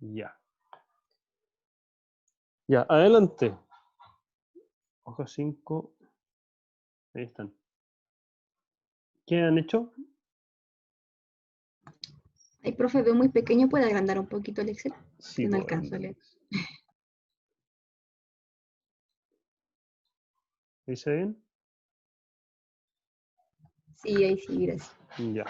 Ya. Ya, adelante. Hoja 5. Ahí están. ¿Qué han hecho? El profe veo muy pequeño, ¿puede agrandar un poquito el Excel? Sí, Que no puedo alcanzo a leer. ¿Dice bien? Sí, ahí sí, gracias. Ya.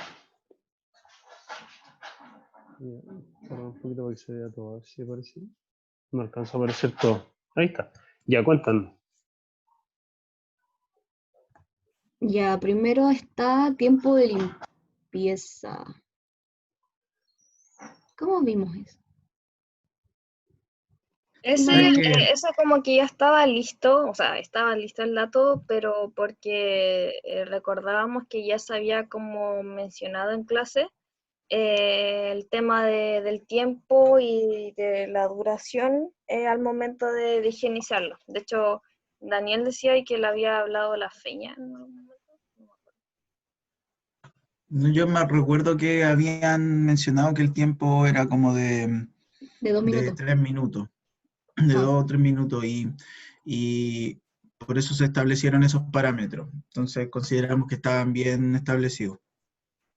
Para un poquito para que se vea todo. A ver si aparece. No alcanza a aparecer todo. Ahí está. Ya, cuéntanos. Ya, primero está tiempo de limpieza. ¿Cómo vimos eso? Ese, No, eso como que ya estaba listo, o sea, estaba listo el dato, pero porque recordábamos que ya se había como mencionado en clase el tema del tiempo y de la duración al momento de higienizarlo. De hecho, Daniel decía ahí que le había hablado la feña en algún momento. No me acuerdo. Yo me recuerdo que habían mencionado que el tiempo era como de 2 de minutos. 3 minutos, de Ah, 2 o 3 minutos, y por eso se establecieron esos parámetros. Entonces consideramos que estaban bien establecidos.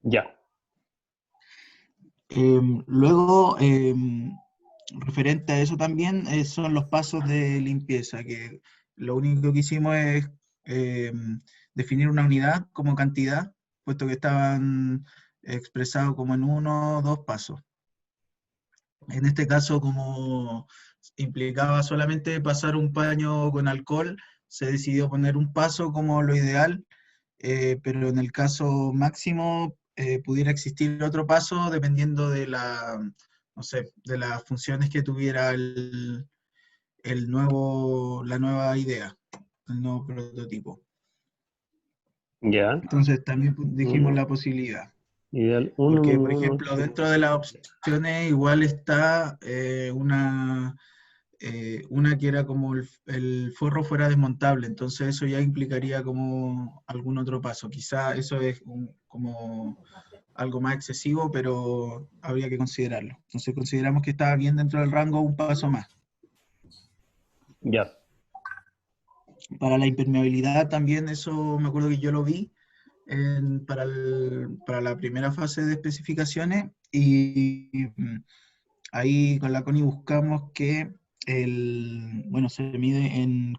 Ya. Luego, referente a eso también, son los pasos de limpieza, que lo único que hicimos es definir una unidad como cantidad, puesto que estaban expresados como en 1 o 2 pasos. En este caso, como implicaba solamente pasar un paño con alcohol, se decidió poner un paso como lo ideal, pero en el caso máximo pudiera existir otro paso dependiendo de no sé, de las funciones que tuviera la nueva idea, el nuevo prototipo. Ya. Entonces también dijimos la posibilidad. Ideal 1, Porque, por número 1, ejemplo, dentro de las opciones igual está una que era como el forro fuera desmontable, entonces eso ya implicaría como algún otro paso. Quizá eso es como algo más excesivo, pero habría que considerarlo. Entonces consideramos que estaba bien dentro del rango un paso más. Ya. Para la impermeabilidad también, eso me acuerdo que yo lo vi para la primera fase de especificaciones y ahí con la CONI buscamos que bueno, se mide en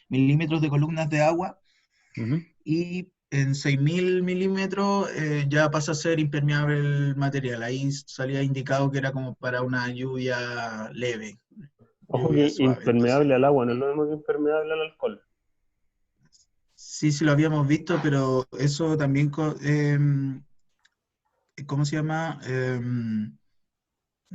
milímetros de columnas de agua y en 6.000 milímetros ya pasa a ser impermeable el material. Ahí salía indicado que era como para una lluvia leve, Ojo lluvia que suave. Entonces, impermeable al agua, no es lo mismo que impermeable al alcohol. sí lo habíamos visto, pero eso también, ¿cómo se llama?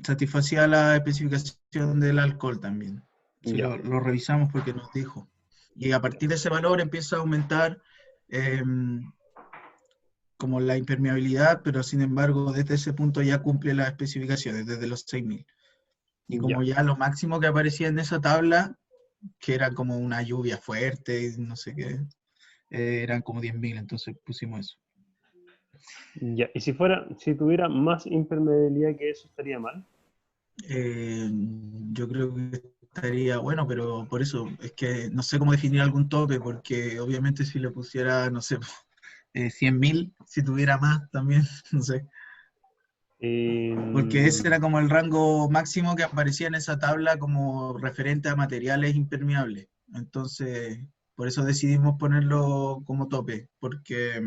Satisfacía la especificación del alcohol también. Sí, Ya. lo revisamos porque nos dijo. Y a partir de ese valor empieza a aumentar como la impermeabilidad, pero sin embargo desde ese punto ya cumple las especificaciones, desde los 6.000. Y como Ya. ya lo máximo que aparecía en esa tabla, que era como una lluvia fuerte y no sé qué, eran como 10.000, entonces pusimos eso. Ya. Y si tuviera más impermeabilidad que eso, estaría mal. Eh, yo creo que estaría bueno, pero por eso es que no sé cómo definir algún tope, porque obviamente si le pusiera, no sé, 100.000, si tuviera más también, no sé, porque ese era como el rango máximo que aparecía en esa tabla como referente a materiales impermeables. Entonces, por eso decidimos ponerlo como tope, porque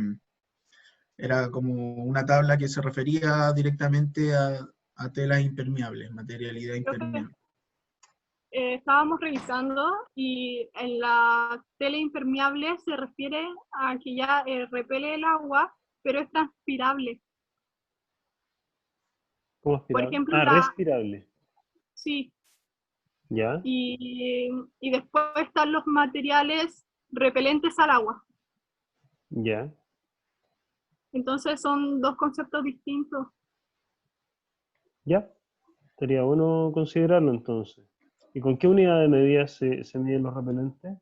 era como una tabla que se refería directamente a telas impermeables, materialidad Profe, impermeable. estábamos revisando y en la tela impermeable se refiere a que ya repele el agua, pero es transpirable. ¿Cómo Por aspirable? ejemplo, Ah, respirable. sí, Ya. y después están los materiales repelentes al agua. Ya. Entonces son dos conceptos distintos. Ya. Sería bueno considerarlo entonces. ¿Y con qué unidad de medida se miden los repelentes?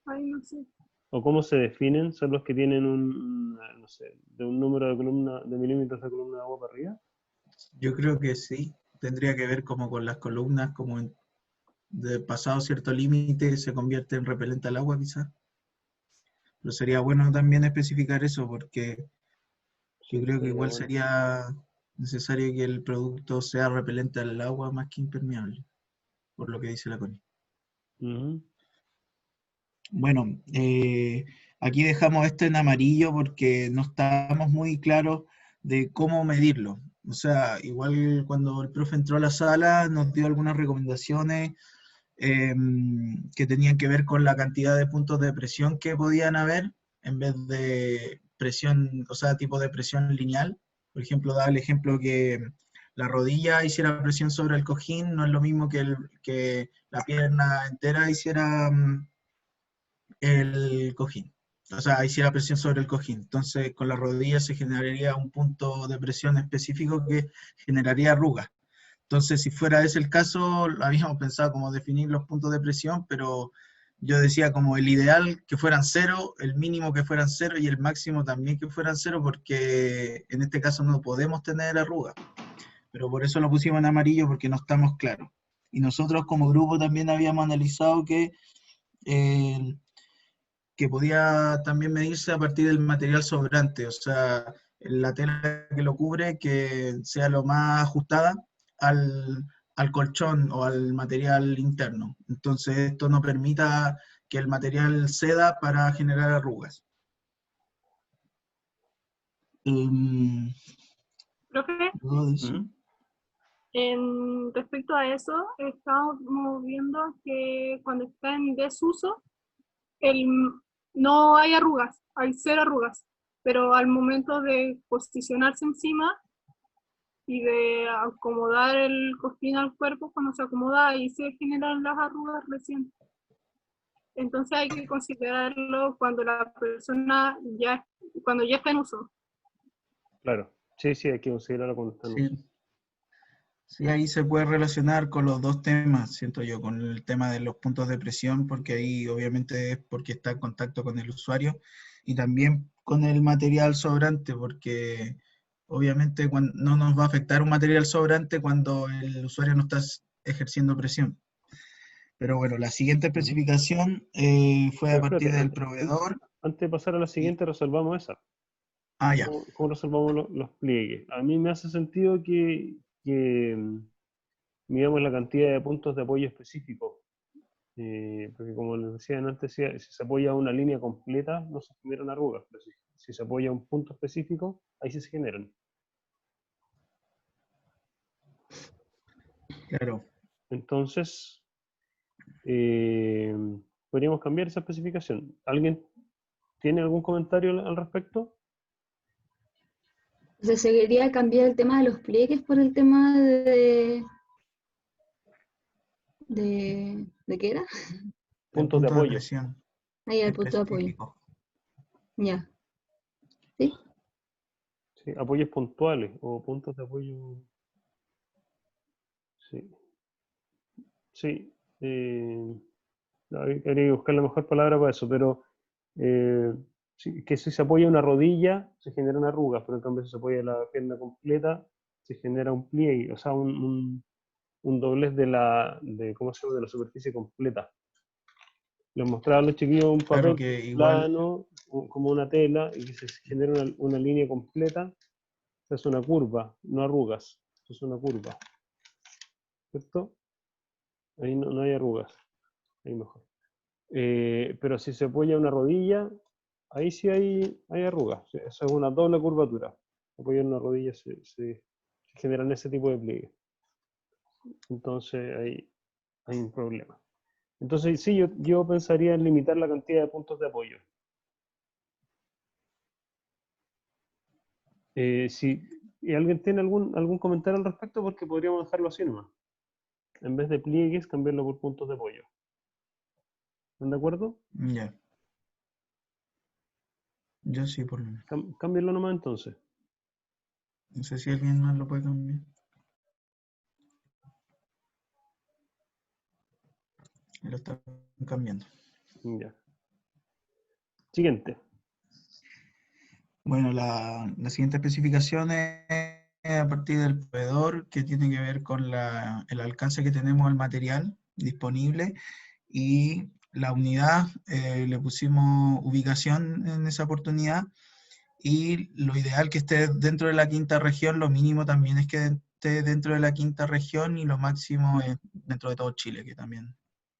Ay, no sé. ¿O cómo se definen? ¿Son los que tienen no sé, de un número de milímetros de columna de agua para arriba? Yo creo que sí. tendría que ver como con las columnas, como de pasado cierto límite se convierte en repelente al agua quizás. Pero sería bueno también especificar eso porque yo creo que Sería igual bueno. sería necesario que el producto sea repelente al agua más que impermeable, por lo que dice la Connie. Ujú. Bueno, aquí dejamos esto en amarillo porque no estábamos muy claros de cómo medirlo. O sea, igual cuando el profe entró a la sala nos dio algunas recomendaciones que tenían que ver con la cantidad de puntos de presión que podían haber en vez de presión, o sea, tipo de presión lineal. Por ejemplo, daba el ejemplo que la rodilla hiciera presión sobre el cojín, no es lo mismo que la pierna entera hiciera el cojín. O sea, hiciera presión sobre el cojín. Entonces, con la rodilla se generaría un punto de presión específico que generaría arrugas. Entonces, si fuera ese el caso, habíamos pensado como definir los puntos de presión, pero yo decía como el ideal que fueran 0, el mínimo que fueran 0 y el máximo también que fueran 0, porque en este caso no podemos tener arrugas. Pero por eso lo pusimos en amarillo porque no estamos claros. Y nosotros como grupo también habíamos analizado eh, que podía también medirse a partir del material sobrante, o sea, la tela que lo cubre que sea lo más ajustada al colchón o al material interno. Entonces esto no permita que el material ceda para generar arrugas. Profe, Luego de eso, Ujú. respecto a eso, estamos viendo que cuando está en desuso, el, no hay arrugas, hay 0 arrugas, pero al momento de posicionarse encima y de acomodar el cojín al cuerpo, cuando se acomoda, ahí se generan las arrugas recién. Entonces hay que considerarlo cuando la persona cuando ya está en uso. Claro. Sí, sí, hay que considerarlo cuando está en uso. sí, sí, ahí se puede relacionar con los dos temas, siento yo, con el tema de los puntos de presión, porque ahí obviamente es porque está en contacto con el usuario, y también con el material sobrante, porque obviamente no nos va a afectar un material sobrante cuando el usuario no está ejerciendo presión. Pero bueno, la siguiente Ujú. especificación fue a Pero partir espérate, del proveedor. antes de pasar a la y- siguiente, resolvamos esa. Ya, ¿Cómo resolvamos los pliegues? A mí me hace sentido que midamos la cantidad de puntos de apoyo específicos. Porque como les decía antes, si se apoya una línea completa, no se generan arrugas. Pero si se apoya un punto específico, ahí sí se generan. claro. Entonces, eh, podríamos cambiar esa especificación. ¿Alguien tiene algún comentario al respecto? O sea, se quería cambiar el tema de los pliegues por el tema ¿de qué era? El Puntos de punto de apoyo. presión Ahí el punto de apoyo. específico. Ya. ¿Sí? Sí, apoyos puntuales o puntos de apoyo. Sí, sí. Habría que buscar la mejor palabra para eso, pero sí, que si se apoya una rodilla, se generan arrugas, pero en cambio si se apoya la pierna completa, se genera un pliegue, o sea, un doblez ¿cómo se llama? De la superficie completa. Les mostraba a los chiquillos un Claro papel que igual, plano, como una tela, y que se genera una línea completa, se hace una curva, no arrugas, se hace una curva, ¿cierto? Ahí no hay arrugas, ahí mejor. Pero si se apoya una rodilla, ahí sí hay arrugas. Eso es una doble curvatura. Apoyar una rodilla se generan ese tipo de pliegues. Entonces hay un problema. Entonces sí, yo pensaría en limitar la cantidad de puntos de apoyo. Si alguien tiene algún comentario al respecto, porque podríamos dejarlo así nomás. En vez de pliegues, cambiarlo por puntos de apoyo. ¿Están de acuerdo? ya, yo sí, por lo menos. Cámbienlo nomás entonces. No sé si alguien más lo puede cambiar. Lo está cambiando. Ya. Siguiente. Bueno, la siguiente especificación es a partir del proveedor, que tiene que ver con el alcance que tenemos al material disponible, y la unidad, le pusimos ubicación en esa oportunidad, y lo ideal que esté dentro de la quinta región, lo mínimo también es que esté dentro de la quinta región, y lo máximo es dentro de todo Chile, que también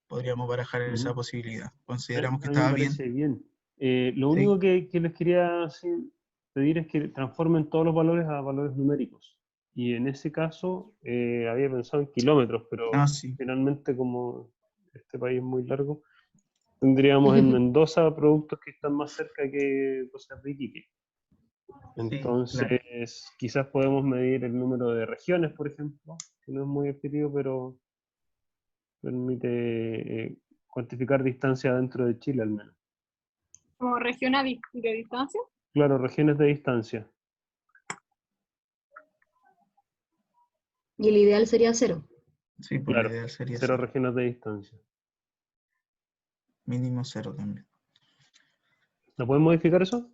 podríamos barajar esa Ujú. posibilidad. Consideramos que A mí me estaba bien. parece bien. Lo Sí, único que les quería pedir es que transformen todos los valores a valores numéricos. Y en ese caso había pensado en kilómetros, pero sí. finalmente como este país es muy largo, tendríamos en Mendoza productos que están más cerca que cosas de Iquique. Sí, claro. Entonces, quizás podemos medir el número de regiones, por ejemplo, que no es muy objetivo, pero permite cuantificar distancia dentro de Chile al menos. Como región de distancia. Claro, regiones de distancia. Y el ideal sería 0. Sí, pues lo Claro, ideal sería 0 0. regiones de distancia. Mínimo 0 también. ¿No pueden modificar eso?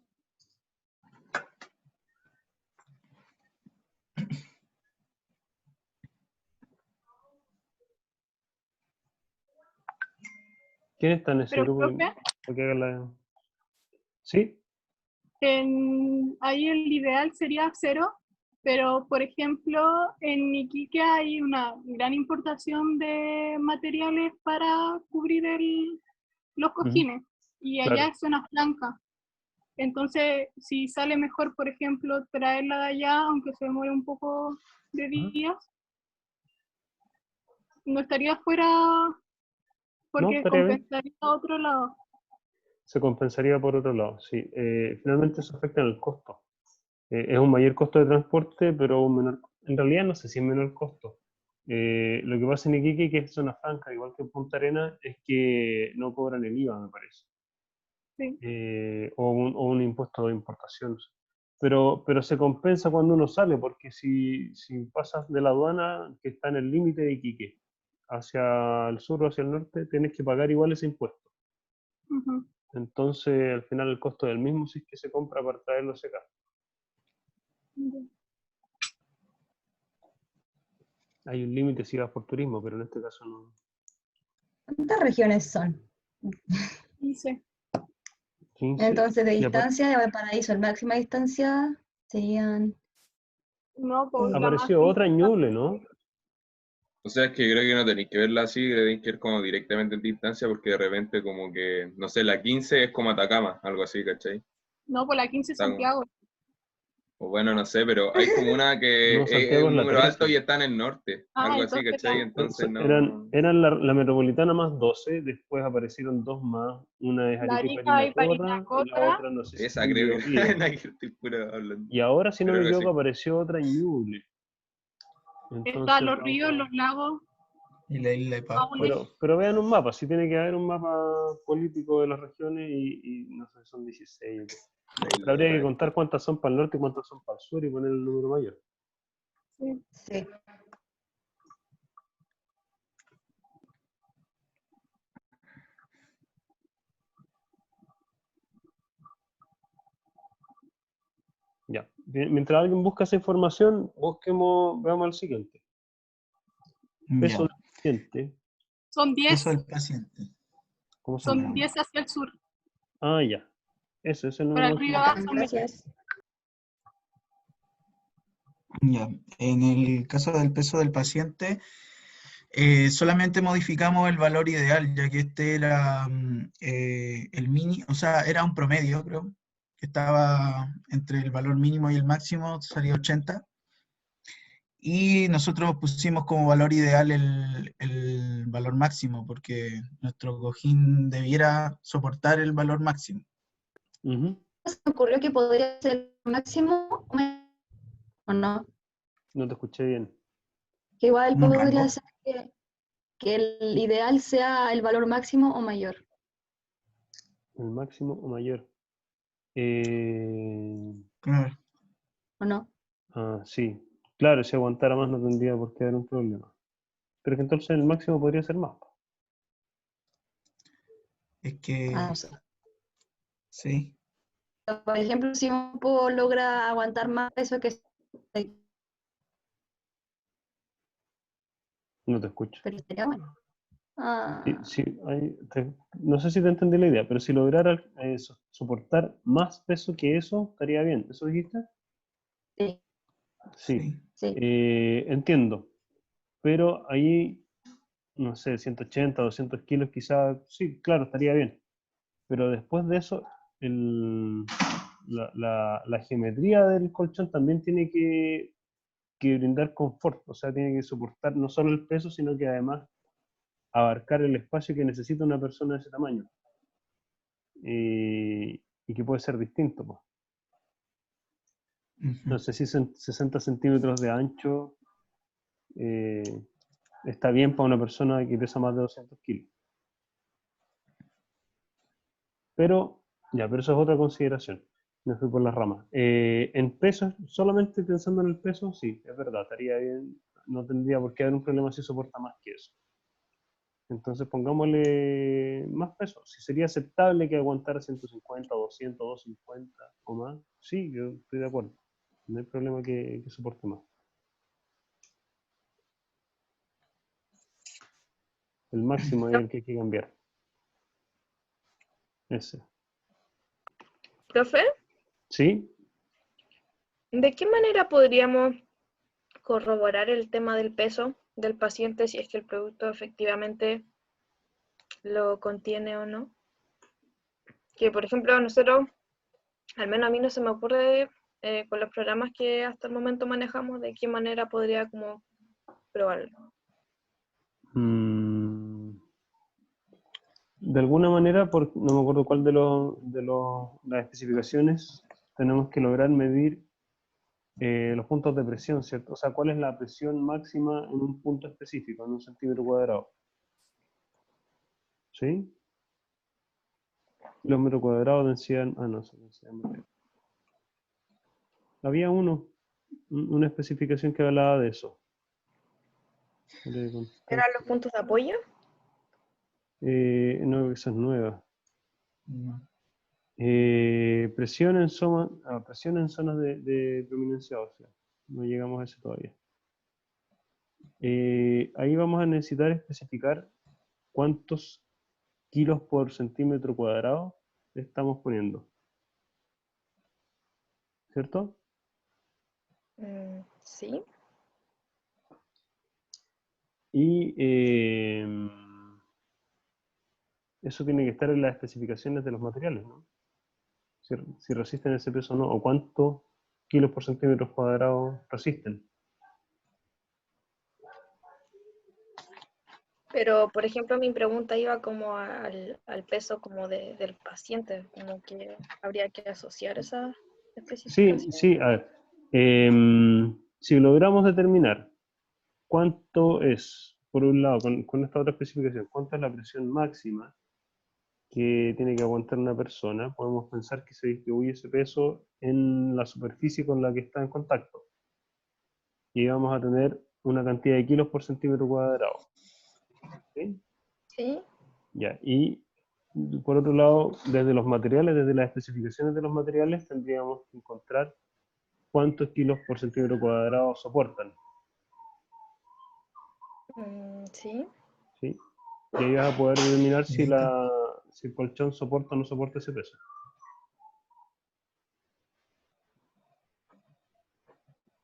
¿Quién está en ese Pero, grupo? profe, Para que haga la... ¿Sí? ahí el ideal sería 0, pero por ejemplo, en Iquique hay una gran importación de materiales para cubrir los Ujú, cojines, y allá claro. es zona franca. Entonces, si sale mejor, por ejemplo, traerla de allá, aunque se demore un poco de Ajá. días, no estaría fuera No, porque estaría bien. compensaría a otro lado. Se compensaría por otro lado, sí. Finalmente eso afecta en el costo. Es un mayor costo de transporte, pero un menor... En realidad no sé si es menor costo. Lo que pasa en Iquique, que es zona franca, igual que en Punta Arenas, es que no cobran el IVA, me parece. Sí. O un impuesto de importación. Pero se compensa cuando uno sale, porque si pasas de la aduana, que está en el límite de Iquique, hacia el sur o hacia el norte, tienes que pagar igual ese impuesto. Ujú. Entonces, al final, el costo del mismo si es que se compra para traerlo hacia acá. Hay un límite si vas por turismo, pero en este caso no. ¿Cuántas regiones son? 15. 15. Entonces, de Y distancia de Valparaíso, la máxima distancia serían... No, pues la apareció máxima. otra en Ñuble, ¿no? O sea, es que creo que no tenéis que verla así, tenéis que ir como directamente en distancia, porque de repente como que, no sé, la 15 es como Atacama, algo así, ¿cachai? No, pues la 15 Está como- Santiago. o bueno, no sé, pero hay como una que No, es Santiago es un la número alto y 13. está en el norte, Ah, algo así, entonces ¿cachai? la... Entonces Eran, no... eran la metropolitana más 12, después aparecieron dos más, una es La Arica y Arica y Parinacota, y la Parinacota. otra no sé si es Esa Ñuble creo o que Río. nada que estoy puro hablando. Y ahora, si no Creo me que equivoco, sí. apareció otra en Ñuble. Están Entonces los ríos, vamos los lagos, Y la isla de Pascua. Maules. pero vean un mapa, sí tiene que haber un mapa político de las regiones y no sé, son 16. O qué. La Pero isla de habría que Pascua. contar cuántas son para el norte y cuántas son para el sur y poner el número mayor. Sí. Sí. Ya. Mientras alguien busca esa información, busquemos, veamos el siguiente. Peso Ya. del paciente. Son Eso 10, del paciente. ¿Cómo se son llama? 10 hacia el sur. Ah, ya. Ese Para número. arriba son 20. Gracias. Ya. En el caso del peso del paciente, solamente modificamos el valor ideal, ya que este era el mini, o sea, era un promedio, creo, que estaba entre el valor mínimo y el máximo, salía 80. Y nosotros pusimos como valor ideal el valor máximo, porque nuestro cojín debiera soportar el valor máximo. Ujú. Se me ocurrió que podría ser máximo o no. No te escuché bien. Que igual Un podría rango. ser que el ideal sea el valor máximo o mayor, El máximo o mayor. Claro. ¿o no? Sí. Claro, si aguantara más no tendría por qué haber un problema. Pero que entonces el máximo podría ser más. Es Ah, que, no sé. sí. Por ejemplo, si un grupo logra aguantar más peso que No te escucho. pero estaría bueno. Ah, No sé si te entendí la idea, pero si lograra soportar más peso que eso, estaría bien. ¿Eso dijiste? sí, Sí. Sí. sí. Entiendo. Pero ahí, no sé, 180, 200 kilos quizás, sí, claro, estaría bien. Pero después de eso, la geometría del colchón también tiene que brindar confort, o sea, tiene que soportar no solo el peso, sino que además abarcar el espacio que necesita una persona de ese tamaño. Y que puede ser distinto, pues. Ujú. No sé si 60 centímetros de ancho está bien para una persona que pesa más de 200 kilos. Pero pero eso es otra consideración. Me fui por las ramas. En pesos, solamente pensando en el peso, sí, es verdad, estaría bien. No tendría por qué haber un problema si soporta más que eso. Entonces pongámosle más peso. Si sería aceptable que aguantara 150, 200, 250 o más, sí, yo estoy de acuerdo. No hay problema que soporte más. El máximo es el que hay que cambiar. Ese. Profe, ¿Sí? ¿de qué manera podríamos corroborar el tema del peso del paciente si es que el producto efectivamente lo contiene o no? Que por ejemplo nosotros, al menos a mí no se me ocurre con los programas que hasta el momento manejamos, de qué manera podría como probarlo. De alguna manera, no me acuerdo cuál de las especificaciones, tenemos que lograr medir los puntos de presión, ¿cierto? O sea, cuál es la presión máxima en un punto específico, en un centímetro cuadrado. ¿Sí? Los metros cuadrados, densidad. No, eso es densidad en metros. Había una especificación que hablaba de eso. ¿Eran los puntos de apoyo? No, esa es nueva. No. Presión en zonas de prominencia ósea. No llegamos a eso todavía. Ahí vamos a necesitar especificar cuántos kilos por centímetro cuadrado estamos poniendo. ¿Cierto? Sí. Y eso tiene que estar en las especificaciones de los materiales, ¿no? Si resisten ese peso o no, o cuántos kilos por centímetro cuadrado resisten. Pero, por ejemplo, mi pregunta iba como al peso como del paciente, como que habría que asociar esa Sí, especificación. sí, a ver. Si logramos determinar cuánto es, por un lado, con esta otra especificación, cuánto es la presión máxima que tiene que aguantar una persona, podemos pensar que se distribuye ese peso en la superficie con la que está en contacto. Y vamos a tener una cantidad de kilos por centímetro cuadrado. ¿Sí? Sí. Ya, y por otro lado, desde los materiales, desde las especificaciones de los materiales, tendríamos que encontrar cuántos kilos por centímetro cuadrado soportan. Sí. ¿Sí? Y ahí vas a poder determinar si Listo. el colchón soporta o no soporta ese peso.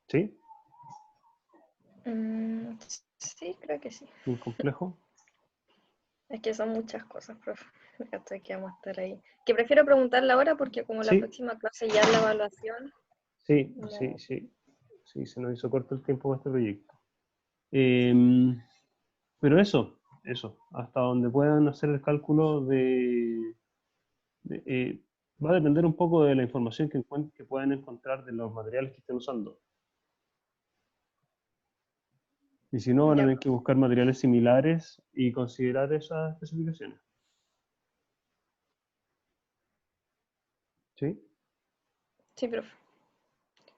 ¿Sí? Sí, creo que sí. ¿Muy complejo? Es que son muchas cosas, profe. Hasta que vamos a estar ahí. Que prefiero preguntarle ahora porque como la Sí, próxima clase ya es la evaluación, sí, no. sí, se nos hizo corto el tiempo con este proyecto. Pero eso, hasta donde puedan hacer el cálculo va a depender un poco de la información que puedan encontrar de los materiales que estén usando. Y si no, van a Ya, tener que buscar materiales similares y considerar esas especificaciones. ¿Sí? sí, profe.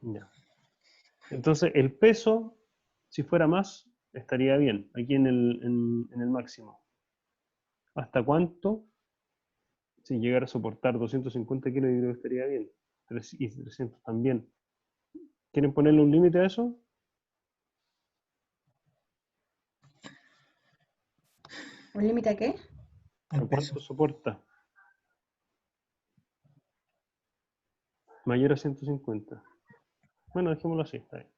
Ya. Entonces, el peso, si fuera más, estaría bien, aquí en el máximo. ¿Hasta cuánto? Si llegara a soportar 250 kilos, yo creo que estaría bien. Y 300 también. ¿Quieren ponerle un límite a eso? ¿Un límite a qué? ¿A El peso. cuánto soporta? Mayor a 150. Bueno, dejémoslo así, está bien.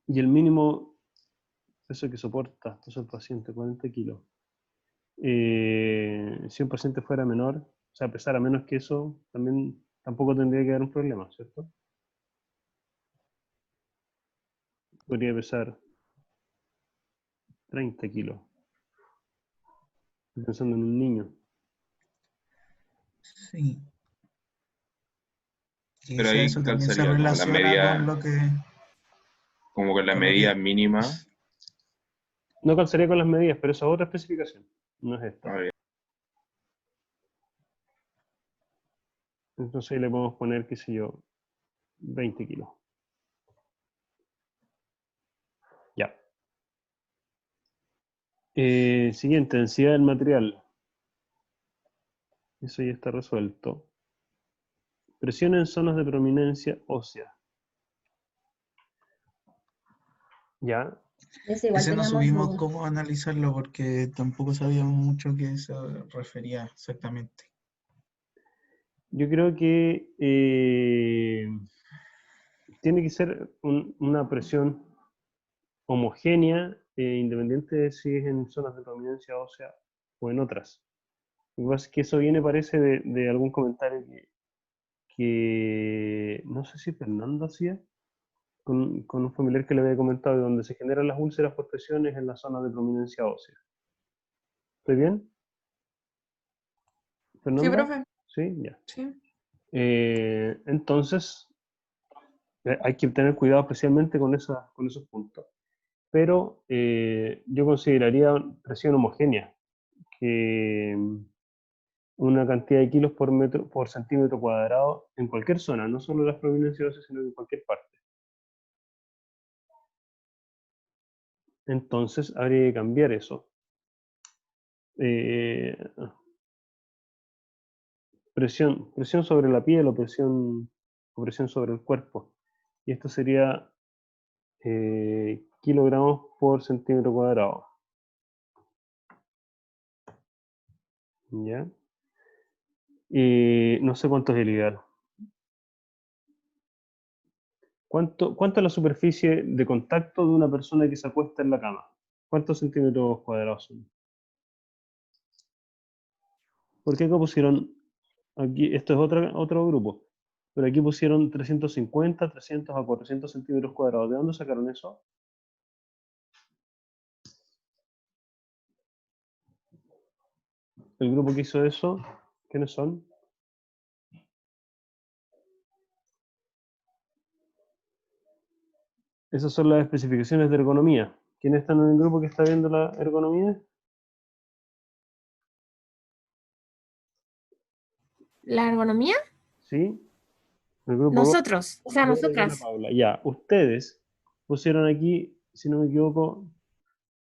Y el mínimo peso que soporta, peso del paciente, 40 kilos. Si un paciente fuera menor, o sea, pesara menos que eso, también tampoco tendría que haber un problema, ¿cierto? Podría pesar 30 kilos. Estoy pensando en un niño. Sí. Y Pero quizá ahí eso también se calzaría como la relaciona con medida, lo que, como con la con lo medida que, mínima. No calzaría con las medidas, pero esa es otra especificación, no es esta. A ver, Entonces ahí le podemos poner, qué sé yo, 20 kilos. Ya. Siguiente, densidad del material. Eso ya está resuelto. Presión en zonas de prominencia ósea. Ya. Ese igual ese no teníamos supimos dudas. cómo analizarlo porque tampoco sabíamos mucho a qué se refería exactamente. Yo creo que tiene que ser una presión homogénea, independiente de si es en zonas de prominencia ósea o en otras. Lo que pasa es que eso viene, parece, de algún comentario que no sé si Fernando hacía, con un familiar que le había comentado, de donde se generan las úlceras por presiones en la zona de prominencia ósea. ¿Estoy bien? Sí, ¿Fernanda? profe. Sí, ya. Sí. Entonces, hay que tener cuidado especialmente con esos puntos. Pero yo consideraría presión homogénea, que una cantidad de kilos por centímetro cuadrado en cualquier zona, no solo en las prominencias óseas, sino en cualquier parte. Entonces, habría que cambiar eso. Eh, presión sobre la piel o presión sobre el cuerpo. Y esto sería kilogramos por centímetro cuadrado. ¿Ya? Y no sé cuánto es el ideal. ¿Cuánto es la superficie de contacto de una persona que se acuesta en la cama? ¿Cuántos centímetros cuadrados son? ¿Por qué acá pusieron, aquí, esto es otro grupo, pero aquí pusieron 350, 300 a 400 centímetros cuadrados? ¿De dónde sacaron eso? El grupo que hizo eso, ¿quiénes son? Esas son las especificaciones de ergonomía. ¿Quiénes están en el grupo que está viendo la ergonomía? ¿La ergonomía? ¿Sí? El grupo Nosotros, o sea, Gordo y Ana nosotras. Paula. Ya, ustedes pusieron aquí, si no me equivoco,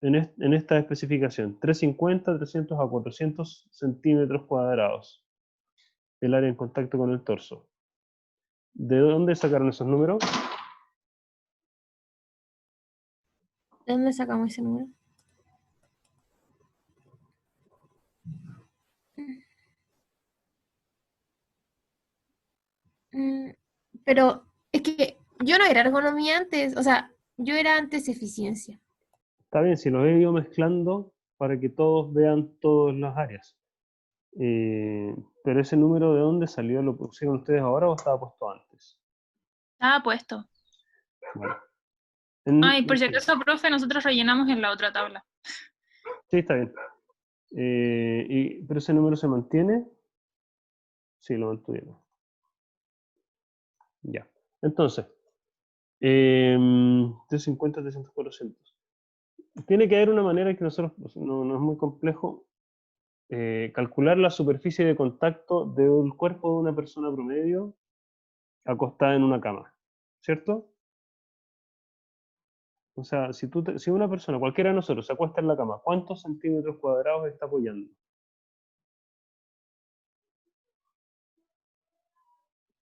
en esta especificación, 350, 300 a 400 centímetros cuadrados, el área en contacto con el torso. ¿De dónde sacaron esos números? ¿De dónde sacamos ese número? Mm, Pero es que yo no era ergonomía antes, o sea, yo era antes eficiencia. Está bien, si los he ido mezclando para que todos vean todas las áreas. Pero ese número, ¿de dónde salió? ¿Lo pusieron ustedes ahora o estaba puesto antes? Estaba puesto. Bueno, Ay, por si acaso, profe, nosotros rellenamos en la otra tabla. sí, está bien. ¿Pero ese número se mantiene? Sí, lo mantuvieron. Ya. Entonces, 350, 300, 400. Tiene que haber una manera que nosotros, pues, no es muy complejo, calcular la superficie de contacto del cuerpo de una persona promedio acostada en una cama, ¿cierto? O sea, si una persona, cualquiera de nosotros, se acuesta en la cama, ¿cuántos centímetros cuadrados está apoyando?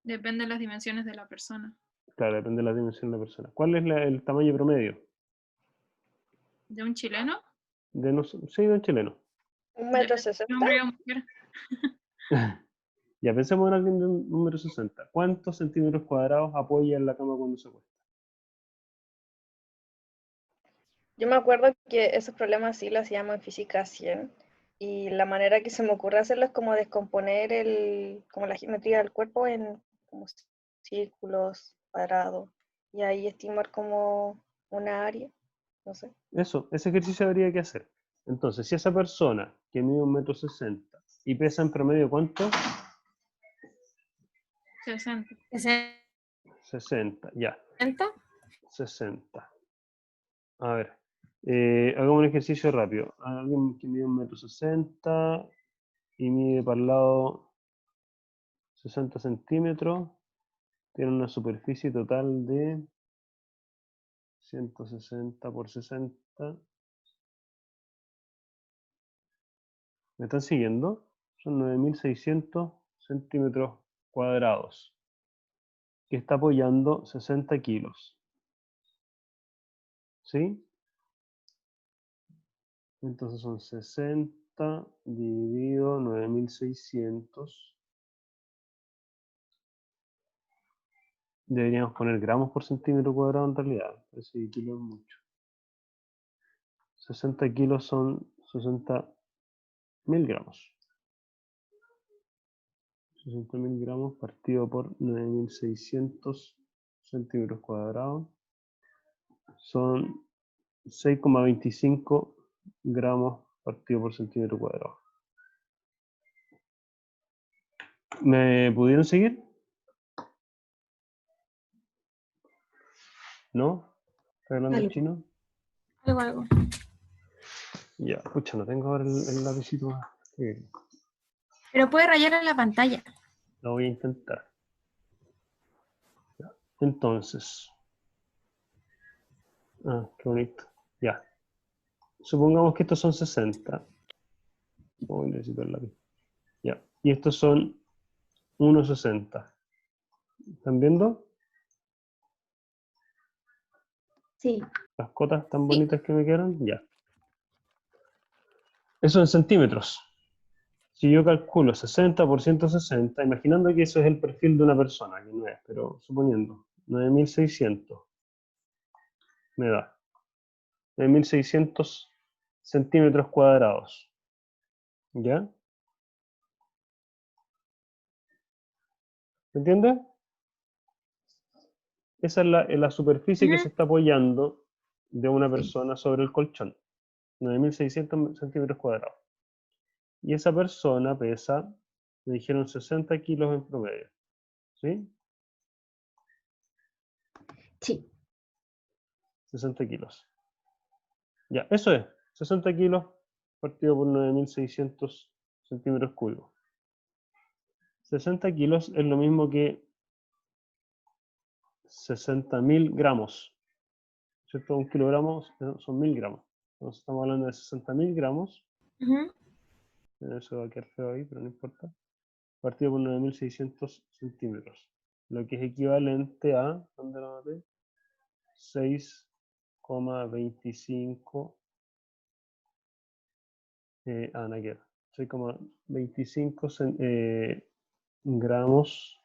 Depende de las dimensiones de la persona. Claro, depende de la dimensión de la persona. ¿Cuál es el tamaño promedio? ¿De un chileno? Sí, de un chileno. 1,60 m. ¿Hombre o mujer? Ya pensemos en alguien de un número 60. ¿Cuántos centímetros cuadrados apoya en la cama cuando se acuesta? Yo me acuerdo que esos problemas sí los hacíamos en física 100 y la manera que se me ocurre hacerlo es como descomponer como la geometría del cuerpo en como círculos, cuadrados y ahí estimar como una área, no sé. Eso, ese ejercicio habría que hacer. Entonces, si esa persona que mide 1,60 m y pesa en promedio, ¿cuánto? 60. 60, ya, 60. 60. A ver, hagamos un ejercicio rápido. Alguien que mide 1,60 m y mide para el lado 60 centímetros, tiene una superficie total de 160 por 60. ¿Me están siguiendo? Son 9.600 centímetros cuadrados, que está apoyando 60 kilos. ¿Sí? Entonces son 60 dividido 9.600. Deberíamos poner gramos por centímetro cuadrado en realidad. Ese kilo es mucho. 60 kilos son 60.000 gramos. 60.000 gramos partido por 9.600 centímetros cuadrados. Son 6,25 gramos partido por centímetro cuadrado. ¿Me pudieron seguir? ¿No? ¿Está hablando Algo. chino? Algo. Ya, escucha, no tengo ahora el lapicito más. Pero puede rayar en la pantalla. Lo voy a intentar. Ya. Entonces. Qué bonito. Ya. Supongamos que estos son 60. Oh, necesito el lápiz. Ya. Y estos son 1,60. ¿Están viendo? Sí. Las cotas tan Sí. bonitas que me quedan. Ya. Eso en centímetros. Si yo calculo 60 por 160, imaginando que eso es el perfil de una persona, que no es, pero suponiendo, 9.600 me da 9.600 centímetros cuadrados. ¿Ya? ¿Se entiende? Esa es la superficie que se está apoyando de una persona sobre el colchón. 9.600 centímetros cuadrados. Y esa persona pesa, me dijeron 60 kilos en promedio. ¿Sí? Sí. 60 kilos. Ya, eso es. 60 kilos partido por 9.600 centímetros cúbicos. 60 kilos es lo mismo que 60.000 gramos. ¿Cierto? Un kilogramo son 1.000 gramos. Entonces estamos hablando de 60.000 gramos. Eso va a quedar feo ahí, pero no importa. Partido por 9.600 centímetros. Lo que es equivalente a, ¿dónde lo noté? 6,25. No quiero. 6,25 gramos.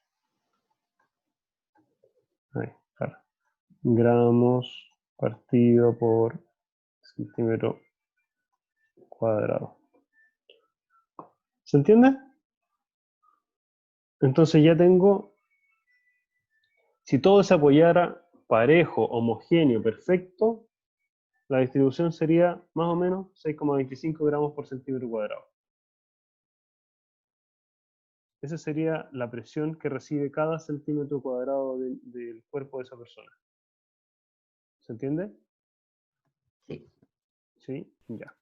Ahí, claro. Gramos partido por centímetro cuadrado. ¿Se entiende? Entonces ya tengo, si todo se apoyara parejo, homogéneo, perfecto, la distribución sería más o menos 6,25 gramos por centímetro cuadrado. Esa sería la presión que recibe cada centímetro cuadrado del cuerpo de esa persona. ¿Se entiende? Sí. ¿Sí? Ya.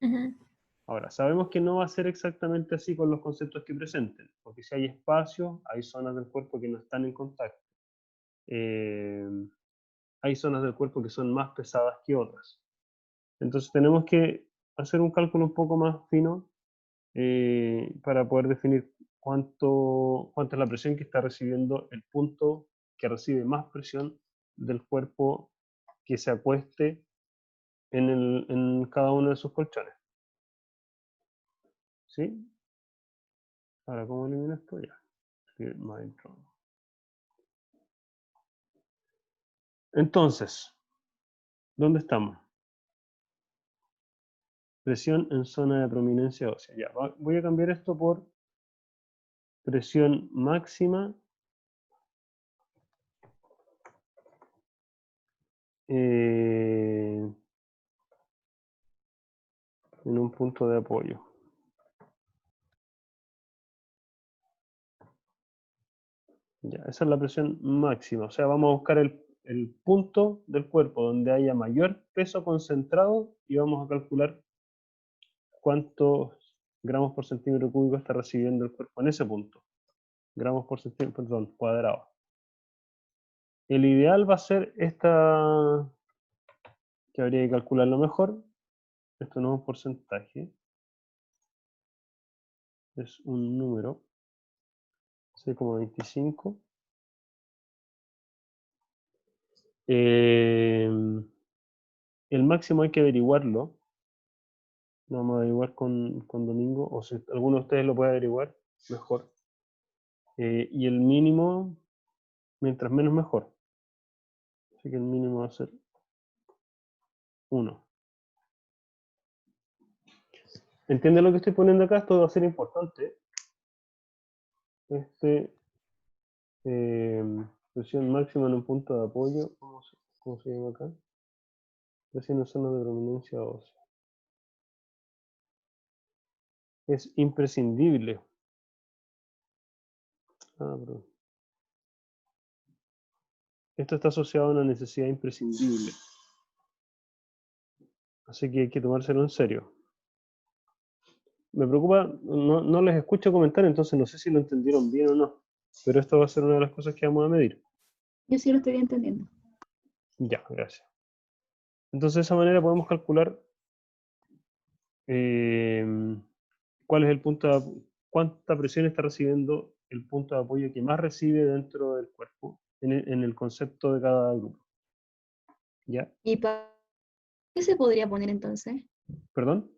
Ahora, sabemos que no va a ser exactamente así con los conceptos que presenten, porque si hay espacios, hay zonas del cuerpo que no están en contacto. Hay zonas del cuerpo que son más pesadas que otras. Entonces tenemos que hacer un cálculo un poco más fino para poder definir cuánta es la presión que está recibiendo el punto que recibe más presión del cuerpo que se acueste en cada uno de sus colchones. ¿Sí? Ahora, ¿cómo elimino esto? Ya. Entonces, ¿dónde estamos? Presión en zona de prominencia ósea. Ya, voy a cambiar esto por presión máxima en un punto de apoyo. Ya, esa es la presión máxima. O sea, vamos a buscar el punto del cuerpo donde haya mayor peso concentrado y vamos a calcular cuántos gramos por centímetro cúbico está recibiendo el cuerpo en ese punto. Gramos por centímetro, perdón, cuadrado. El ideal va a ser esta, que habría que calcularlo mejor. Esto no es un porcentaje, es un número, 6,25. El máximo hay que averiguarlo. Lo vamos a averiguar con Domingo, o si alguno de ustedes lo puede averiguar, mejor. Y el mínimo, mientras menos mejor. Así que el mínimo va a ser 1. ¿Entienden lo que estoy poniendo acá? Esto va a ser importante. Presión máxima en un punto de apoyo. ¿Cómo se llama acá? Presión en zona de prominencia ósea. Es imprescindible. Perdón. Esto está asociado a una necesidad imprescindible. Así que hay que tomárselo en serio. Me preocupa, no les escucho comentar, entonces no sé si lo entendieron bien o no. Pero esto va a ser una de las cosas que vamos a medir. Yo sí lo estoy entendiendo. Ya, gracias. Entonces de esa manera podemos calcular cuál es el punto cuánta presión está recibiendo el punto de apoyo que más recibe dentro del cuerpo, en el concepto de cada grupo. ¿Ya? ¿Y para qué se podría poner entonces? ¿Perdón?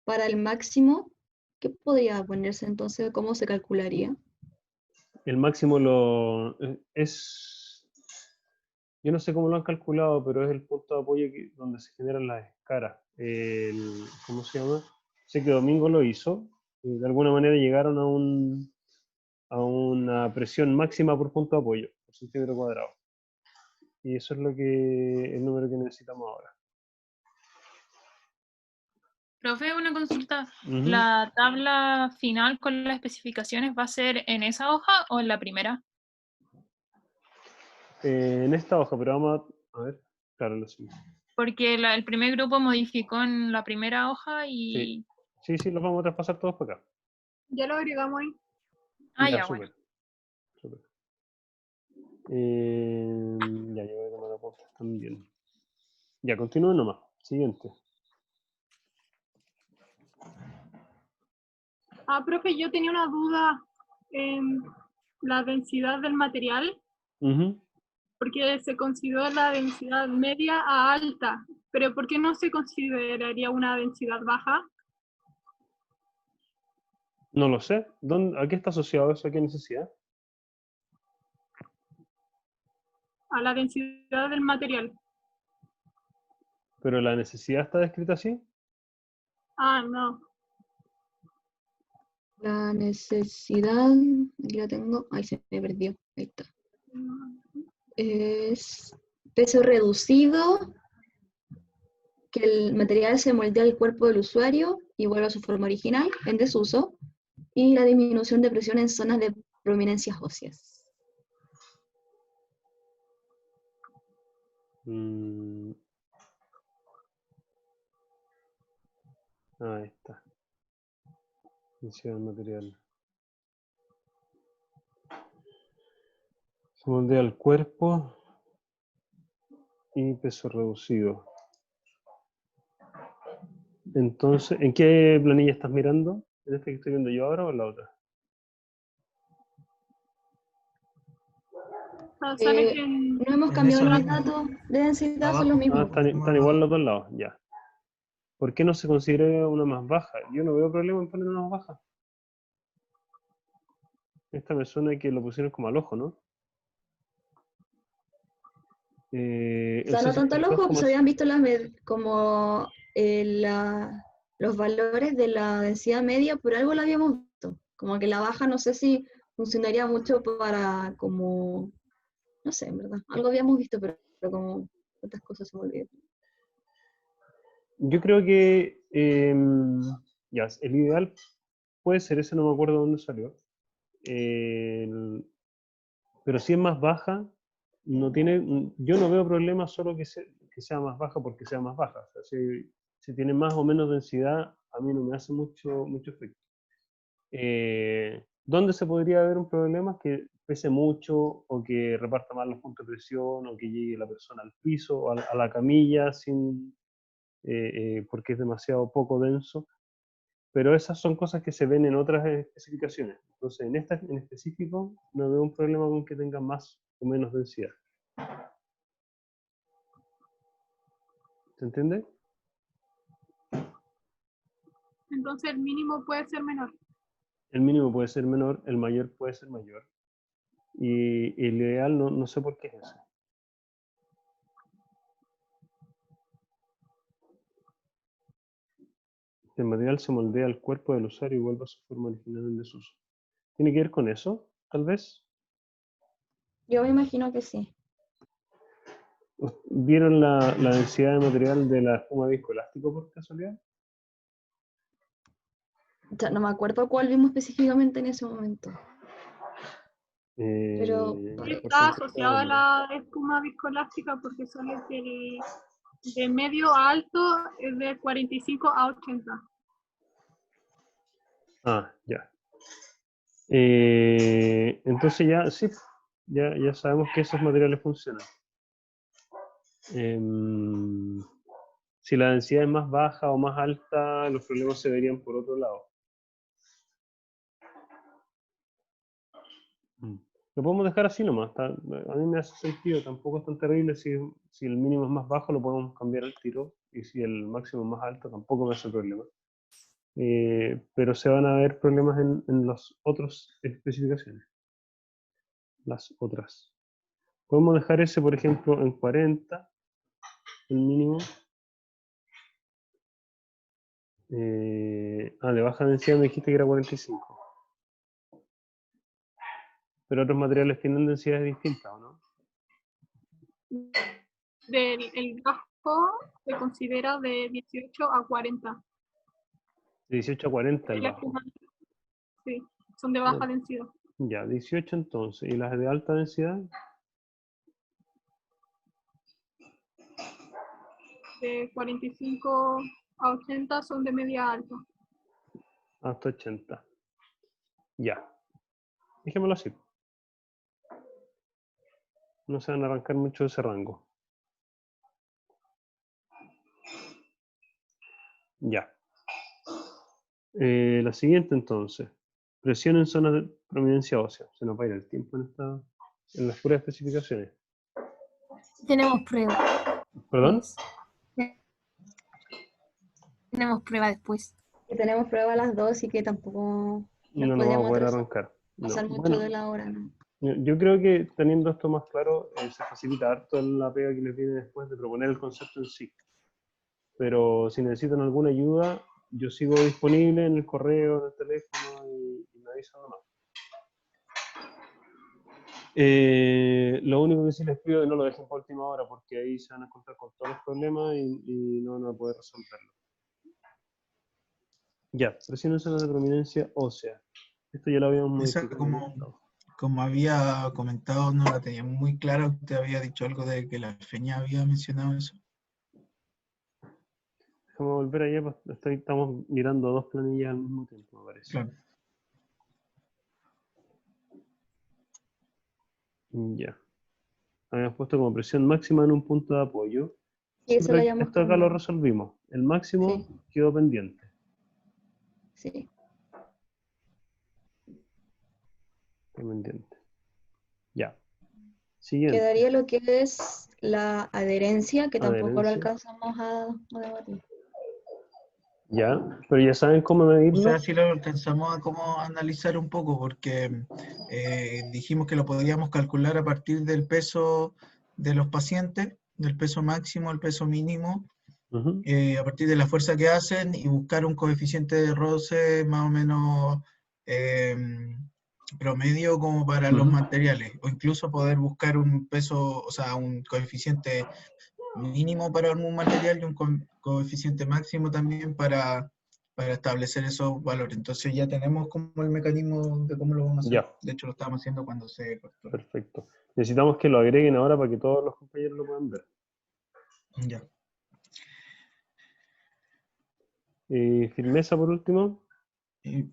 Para el máximo, ¿qué podría ponerse entonces? ¿Cómo se calcularía? El máximo es... Yo no sé cómo lo han calculado, pero es el punto de apoyo donde se generan las escaras. ¿Cómo se llama? Sé que Domingo lo hizo. Y de alguna manera llegaron a una presión máxima por punto de apoyo, por centímetro cuadrado. Y eso es el número que necesitamos ahora. Profe, una consulta. Ujú. ¿La tabla final con las especificaciones va a ser en esa hoja o en la primera? En esta hoja, pero vamos a ver. Claro, lo sigo. Porque el primer grupo modificó en la primera hoja y... Sí, los vamos a traspasar todos para acá. Ya lo agregamos ahí. Ah, Ya, ya, súper. bueno. Súper. Ya, yo voy a tomar apuntes también. Ya, continúen nomás. Siguiente. Profe, yo tenía una duda en la densidad del material, Ujú. porque se considera la densidad media a alta, pero ¿por qué no se consideraría una densidad baja? No lo sé. ¿A qué está asociado eso? ¿A qué necesidad? A la densidad del material. ¿Pero la necesidad está descrita así? No. La necesidad, aquí la tengo, ahí se me perdió, ahí está. Es peso reducido, que el material se moldea al cuerpo del usuario y vuelva a su forma original en desuso, y la disminución de presión en zonas de prominencias óseas. Ahí está. Densidad del material. Se moldea el cuerpo y peso reducido. Entonces, ¿en qué planilla estás mirando? ¿En esta que estoy viendo yo ahora o en la otra? sea, sale que No hemos En cambiado eso los mismo. datos de densidad, son Abajo. los Ah, mismos. están igual los dos lados, ya. ¿Por qué no se considera una más baja? Yo no veo problema en poner una más baja. Esta me suena que lo pusieron como al ojo, ¿no? O sea, no tanto al ojo, pues se 62,5. habían visto como los valores de la densidad media, por algo lo habíamos visto. Como que la baja no sé si funcionaría mucho para como, no sé, en verdad. Algo habíamos visto, pero como otras cosas se me olvidan. Yo creo que ya, el ideal puede ser ese, no me acuerdo dónde salió. Pero si es más baja, yo no veo problema solo que sea más baja porque sea más baja. O sea, si tiene más o menos densidad, a mí no me hace mucho efecto. ¿Dónde se podría haber un problema? Que pese mucho, o que reparta mal los puntos de presión, o que llegue la persona al piso, o a la camilla, porque es demasiado poco denso. Pero esas son cosas que se ven en otras especificaciones. Entonces, en esta en específico, no veo un problema con que tenga más o menos densidad. ¿Se entiende? entonces el mínimo puede ser menor. El mínimo puede ser menor, el mayor puede ser mayor. Y el ideal no sé por qué es ese. El material se moldea al cuerpo del usuario y vuelve a su forma original en desuso. ¿Tiene que ver con eso, tal vez? Yo me imagino que sí. ¿Vieron la densidad de material de la espuma viscoelástico por casualidad? O sea, no me acuerdo cuál vimos específicamente en ese momento. Pero Está asociado a la espuma viscoelástica porque sale de medio a alto es de 45 a 80. Ah, ya. Entonces ya, sí, ya sabemos que esos materiales funcionan. Si la densidad es más baja o más alta, los problemas se verían por otro lado. Lo podemos dejar así nomás. A mí me hace sentido, tampoco es tan terrible. Si el mínimo es más bajo, lo podemos cambiar al tiro. Y si el máximo es más alto, tampoco me hace problema. Pero se van a ver problemas en las otras especificaciones. Las otras. Podemos dejar ese, por ejemplo, en 40, el mínimo. De baja densidad me dijiste que era 45. Pero otros materiales tienen densidades distintas, ¿o no? El bajo se considera de 18 a 40. De 18 a 40 el La bajo. espuma, sí, son de baja densidad. Ya, 18 entonces. ¿Y las de alta densidad? De 45 a 80 son de media a alta. Hasta 80. Ya. Dejémoslo así. No se van a arrancar mucho de ese rango. Ya. La siguiente entonces. Presión en zonas de prominencia ósea. Se nos va a ir el tiempo en las puras especificaciones. Tenemos prueba. ¿Perdón? Tenemos prueba después. que tenemos prueba a las 2 y que tampoco No nos vamos a podríamos poder arrancar. pasar No. mucho Bueno, de la hora, ¿no? yo creo que teniendo esto más claro, se facilita harto la pega que les viene después de proponer el concepto en sí. Pero si necesitan alguna ayuda, yo sigo disponible en el correo, en el teléfono y me avisan nomás. Lo único que sí les pido es que no lo dejen por última hora, porque ahí se van a encontrar con todos los problemas y no van a poder resolverlo. Ya, presión en zonas de prominencia ósea. Esto ya lo habíamos Esa, modificado. como había comentado, no la tenía muy clara. Usted había dicho algo de que la Feña había mencionado eso. Déjame volver allá, pues estamos mirando dos planillas al mismo tiempo, me parece. Claro. Ya. Habíamos puesto como presión máxima en un punto de apoyo. Y Sí, eso pero lo llamamos esto acá lo cambiado. resolvimos. El máximo Sí. quedó pendiente. Sí. Quedó pendiente. Ya. Siguiente. Quedaría lo que es la adherencia, que tampoco lo Adherencia. alcanzamos a debatir. Ya, pero ya saben cómo O medirlo. sea, sí lo alcanzamos a como analizar un poco, porque dijimos que lo podíamos calcular a partir del peso de los pacientes, del peso máximo al peso mínimo, Ujú. a partir de la fuerza que hacen y buscar un coeficiente de roce más o menos promedio como para los Ujú. materiales, o incluso poder buscar un peso, o sea, un coeficiente mínimo para un material y un coeficiente máximo también para establecer esos valores. Entonces ya tenemos como el mecanismo de cómo lo vamos a hacer. Ya, De hecho, lo estamos haciendo cuando se cortó. perfecto. Necesitamos que lo agreguen ahora para que todos los compañeros lo puedan ver. Ya. Firmeza por último.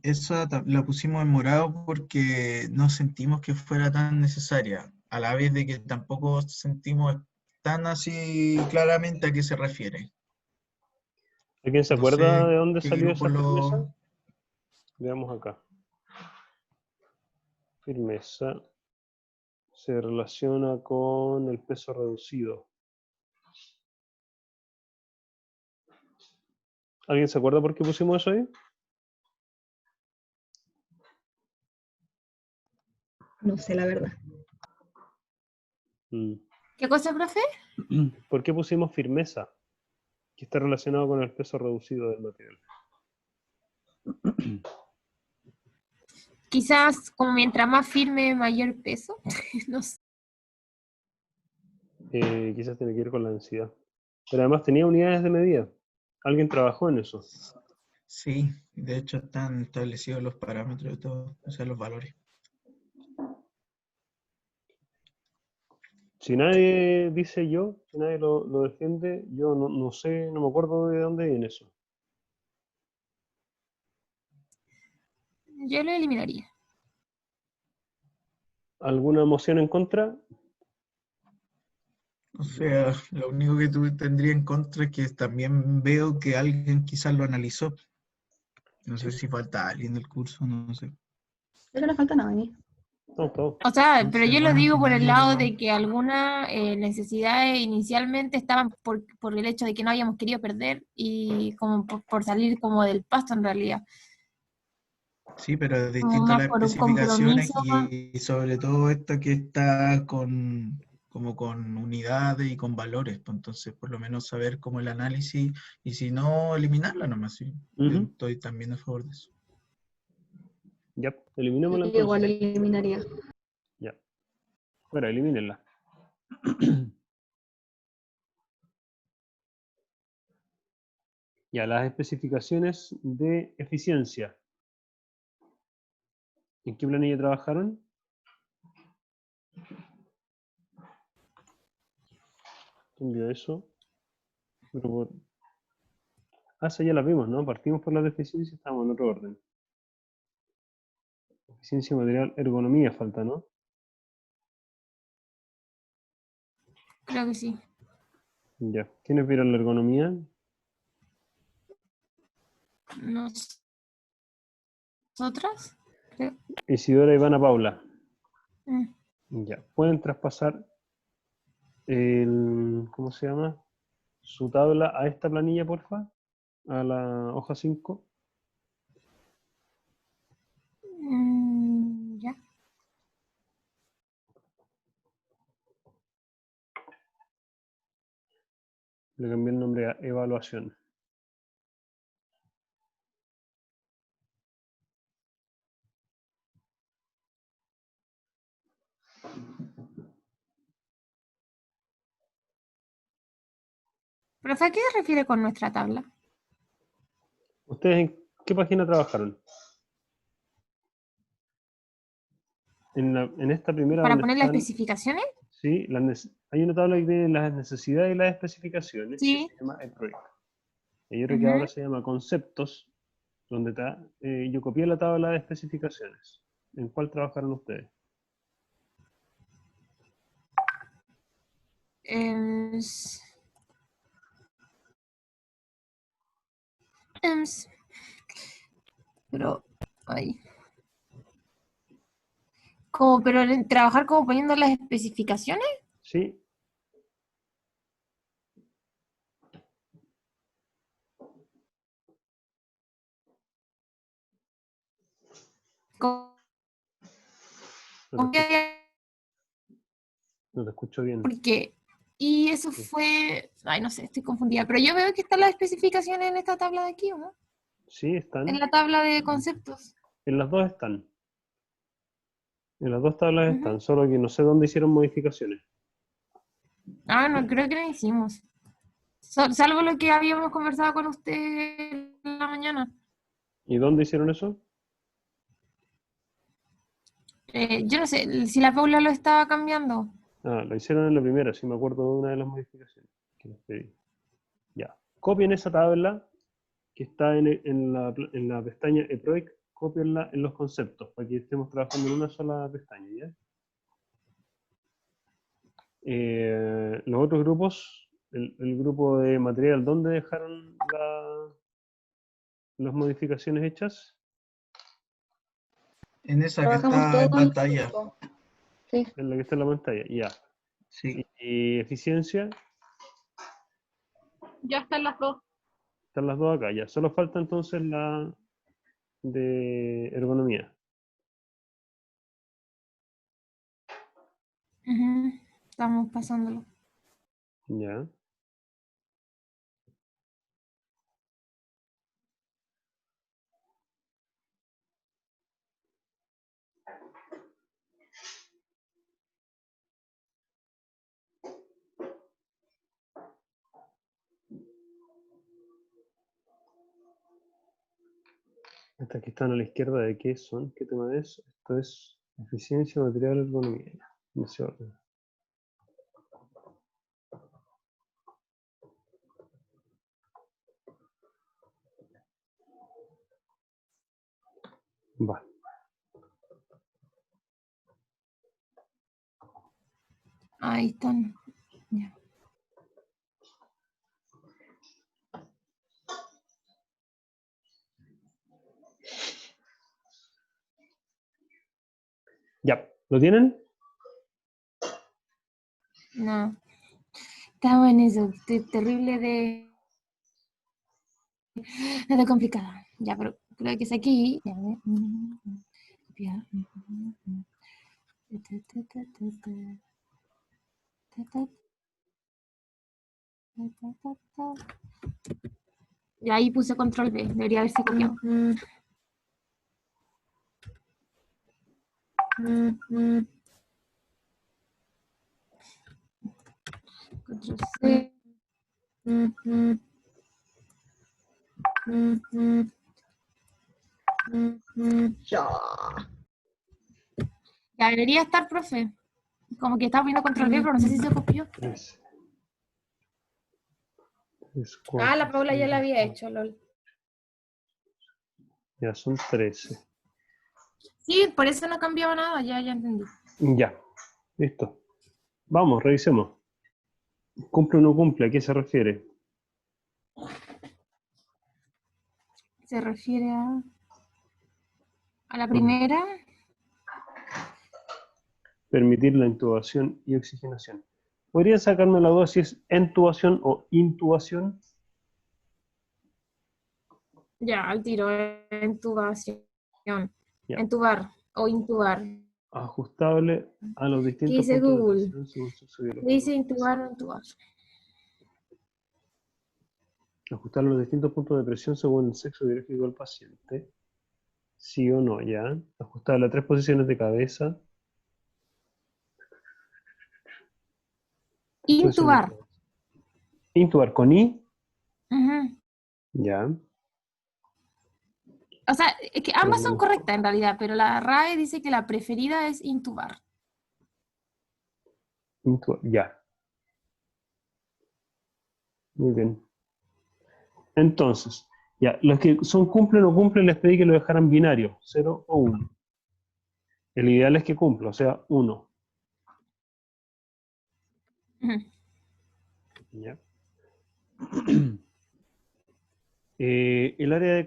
Esa la pusimos en morado porque no sentimos que fuera tan necesaria, a la vez de que tampoco sentimos tan así claramente a qué se refiere. ¿Alguien se No acuerda sé de dónde qué salió grupo esa firmeza? lo... Veamos acá. Firmeza se relaciona con el peso reducido. ¿Alguien se acuerda por qué pusimos eso ahí? No sé la verdad. Mm. ¿Qué cosa, profe? ¿Por qué pusimos firmeza? Que está relacionado con el peso reducido del material. Quizás como mientras más firme, mayor peso. No sé. Quizás tiene que ver con la densidad. Pero además tenía unidades de medida. ¿Alguien trabajó en eso? Sí, de hecho están establecidos los parámetros de todo, o sea, los valores. Si nadie dice yo, si nadie lo defiende, yo no sé, no me acuerdo de dónde viene eso. Yo lo eliminaría. ¿Alguna moción en contra? O sea, lo único que tú tendría en contra es que también veo que alguien quizás lo analizó. No sé si falta alguien del curso, no sé. Pero no falta nadie. No, todo. O sea, pero Entonces, yo lo bueno, digo si por el nadie lado lo... de que algunas necesidades inicialmente estaban por el hecho de que no habíamos querido perder y como por salir como del pasto en realidad. Sí, pero es Como distinto a más las por un especificaciones compromiso. y sobre todo esta que está como con unidades y con valores, pues entonces por lo menos saber cómo el análisis y si no, eliminarla nomás, sí. Yo Ujú. estoy también a favor de eso. Ya, eliminémosla Yo igual lo entonces. eliminaría. Ya. Bueno, elimínenla. Ya, las especificaciones de eficiencia. ¿En qué planilla trabajaron? Envió eso. Pero esa ya la vimos, ¿no? Partimos por la deficiencia, estamos en otro orden. Eficiencia material, ergonomía falta, ¿no? Creo que sí. Ya. ¿Quiénes vieron la ergonomía? ¿Nosotras? Creo. Isidora, Ivana, Paula. Mm. Ya. ¿Pueden traspasar ¿cómo se llama? Su tabla a esta planilla, porfa? A la hoja 5. Ya. Le cambié el nombre a evaluación. ¿Profe, a qué se refiere con nuestra tabla? ¿Ustedes en qué página trabajaron? En esta primera ¿Para donde poner las están, especificaciones? sí, hay una tabla que tiene las necesidades y las especificaciones que Sí. se llama el proyecto. Y otra que Ujú. ahora se llama conceptos, donde está, yo copié la tabla de especificaciones. ¿En cuál trabajaron ustedes? Ems, ems, pero, ay. Como, pero trabajar como poniendo las especificaciones. ¿Sí? Como No te escucho, que- no te escucho bien. porque, y eso Sí. fue, ay, no sé, estoy confundida, pero yo veo que están las especificaciones en esta tabla de aquí, ¿o no? Sí, están. En la tabla de conceptos. En las dos están. En las dos tablas Ujú. están, solo que no sé dónde hicieron modificaciones. Ah, no, creo que no hicimos. Salvo lo que habíamos conversado con usted en la mañana. ¿Y dónde hicieron eso? Yo no sé si la Paula lo estaba cambiando. Ah, lo hicieron en la primera, sí me acuerdo de una de las modificaciones que les pedí. Ya. Copien esa tabla que está en la pestaña eProic, cópienla en los conceptos, para que estemos trabajando en una sola pestaña, ¿ya? Los otros grupos, el grupo de material, ¿dónde dejaron las modificaciones hechas? En esa que Trabajamos está todo en en pantalla. grupo. Sí. En la que está en la pantalla, ya. Sí. Y eficiencia, Ya están las dos. están las dos acá, ya. Solo falta entonces la de ergonomía. Ujú. Estamos pasándolo. Ya. Estas que están a la izquierda, ¿de qué son? ¿Qué tema es? Esto es eficiencia, material, ergonomía. En ese orden. Va. Ahí están. Ya. Ya. ¿Lo tienen? No. Estaba en eso. Estoy terrible de complicada. Ya, pero creo que es aquí. Ya, copiar. Y ahí puse control B. Debería haberse copiado. Control C. Ya. Ya debería estar, profe. Como que estaba viendo control B, pero no sé si se copió. 13. 3, Ah, 4, la Paula ya la 5, había hecho, lol. ya son 13. Sí, por eso no cambiaba nada, ya entendí. Ya. Listo. Vamos, revisemos. ¿Cumple o no cumple? ¿A qué se refiere? Se refiere a la primera. Permitir la intubación y oxigenación. ¿Podría sacarme la duda si es entubación o intubación? Ya, al tiro, intubación. Ya. Entubar o intubar. Ajustable a los ¿Qué distintos dice puntos de Google? presión según sexo biológico. Dice intubar o intubar. Ajustar los distintos puntos de presión según el sexo biológico del paciente. Sí o no, ya. Ajustable a 3 posiciones de cabeza. Intubar. Intubar con I. Ujú. Ya. O sea, es que ambas son correctas en realidad, pero la RAE dice que la preferida es intubar. Intubar, ya. Muy bien. Entonces, ya, los que son cumplen o cumplen les pedí que lo dejaran binario, 0 o 1. El ideal es que cumpla, o sea, 1. Ujú. ¿Ya? El área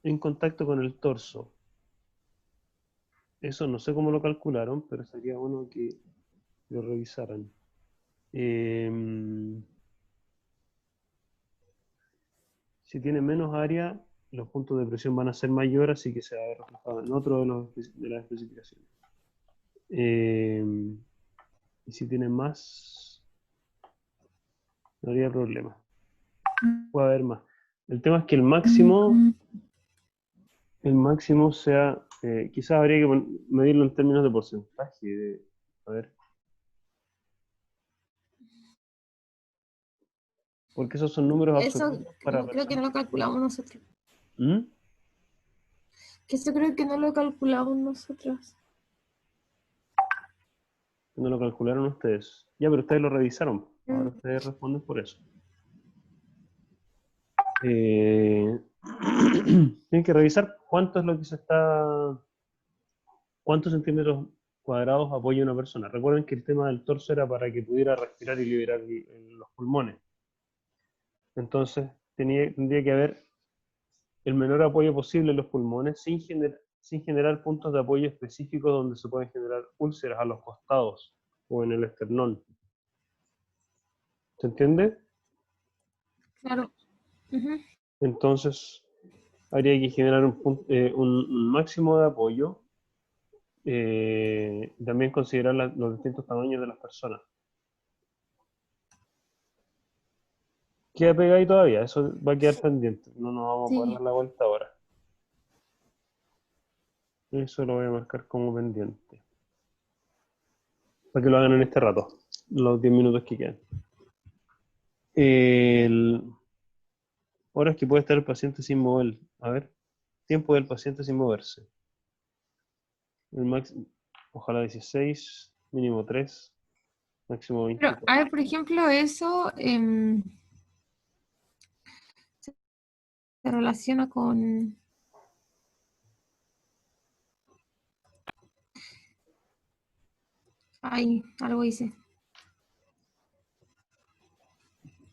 en contacto con el torso. Eso no sé cómo lo calcularon, pero sería bueno que lo revisaran. Si tiene menos área, los puntos de presión van a ser mayores, así que se va a ver reflejado en otro de las especificaciones. Y si tiene más, no habría problema. Puede haber más. El tema es que el máximo sea, quizás habría que medirlo en términos de porcentaje. A ver. Porque esos son números Eso absolutos para creo que no personas. lo calculamos nosotros. ¿Mm? Que eso creo que no lo calculamos nosotros. No lo calcularon ustedes. Ya, pero ustedes lo revisaron. Ahora Mm. ustedes responden por eso. Tienen que revisar cuánto es lo que cuántos centímetros cuadrados apoya una persona. Recuerden que el tema del torso era para que pudiera respirar y liberar los pulmones. Entonces tendría que haber el menor apoyo posible en los pulmones sin generar puntos de apoyo específicos donde se pueden generar úlceras a los costados o en el esternón. ¿Se entiende? Claro. Ujú. Entonces habría que generar un máximo de apoyo y también considerar los distintos tamaños de las personas. Queda pegado ahí todavía, eso va a quedar pendiente. No nos vamos a poder Sí. dar la vuelta ahora. Eso lo voy a marcar como pendiente. Para que lo hagan en este rato, los 10 minutos que quedan. Horas que puede estar el paciente sin mover. A ver, tiempo del paciente sin moverse. El máximo, ojalá 16, mínimo 3, máximo Pero, 24. a ver, por ejemplo, eso se relaciona con... Ay, algo hice.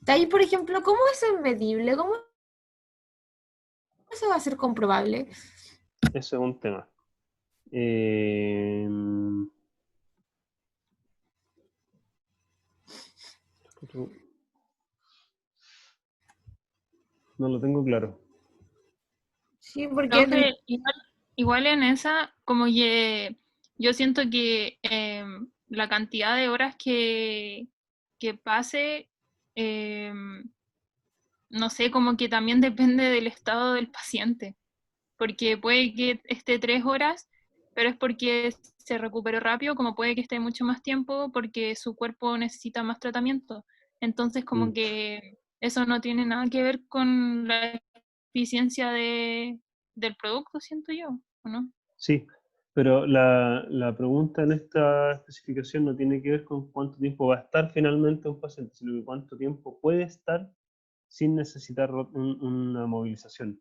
De ahí, por ejemplo, ¿cómo eso es medible? ¿Cómo eso va a ser comprobable? Ese es un tema. No lo tengo claro. Sí, porque Profe, igual en esa, como que yo siento que la cantidad de horas que pase, no sé, como que también depende del estado del paciente, porque puede que esté 3 horas, pero es porque se recuperó rápido, como puede que esté mucho más tiempo porque su cuerpo necesita más tratamiento. Entonces, como que eso no tiene nada que ver con la eficiencia del producto, siento yo, ¿o no? Sí, pero la pregunta en esta especificación no tiene que ver con cuánto tiempo va a estar finalmente un paciente, sino que cuánto tiempo puede estar sin necesitar una movilización.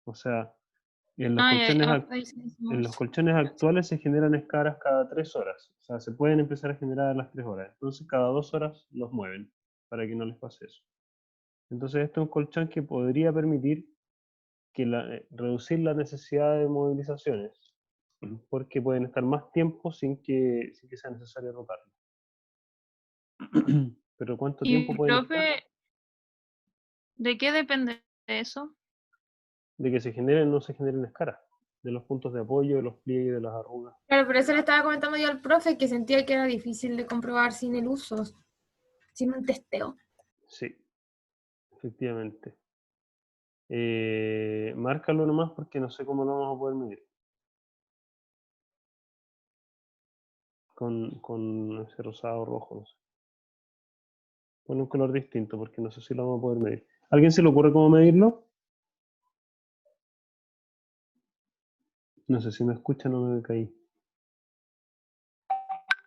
O sea, en los Ah, colchones, ahí sí en los decimos. colchones actuales se generan escaras cada 3 horas. O sea, se pueden empezar a generar a las 3 horas. Entonces, cada 2 horas los mueven para que no les pase eso. Entonces, esto es un colchón que podría permitir reducir la necesidad de movilizaciones, porque pueden estar más tiempo sin que sea necesario rotarlo. Pero ¿cuánto tiempo Y, pueden estar? profe, ¿de qué depende eso? De que se generen o no se generen escaras, de los puntos de apoyo, de los pliegues, de las arrugas. Claro, por eso le estaba comentando yo al profe que sentía que era difícil de comprobar sin el uso, sin un testeo. Sí, efectivamente. Márcalo nomás porque no sé cómo lo vamos a poder medir. Con ese rosado rojo, no sé. Pon un color distinto porque no sé si lo vamos a poder medir. ¿Alguien se le ocurre cómo medirlo? No sé si me escuchan o me caí.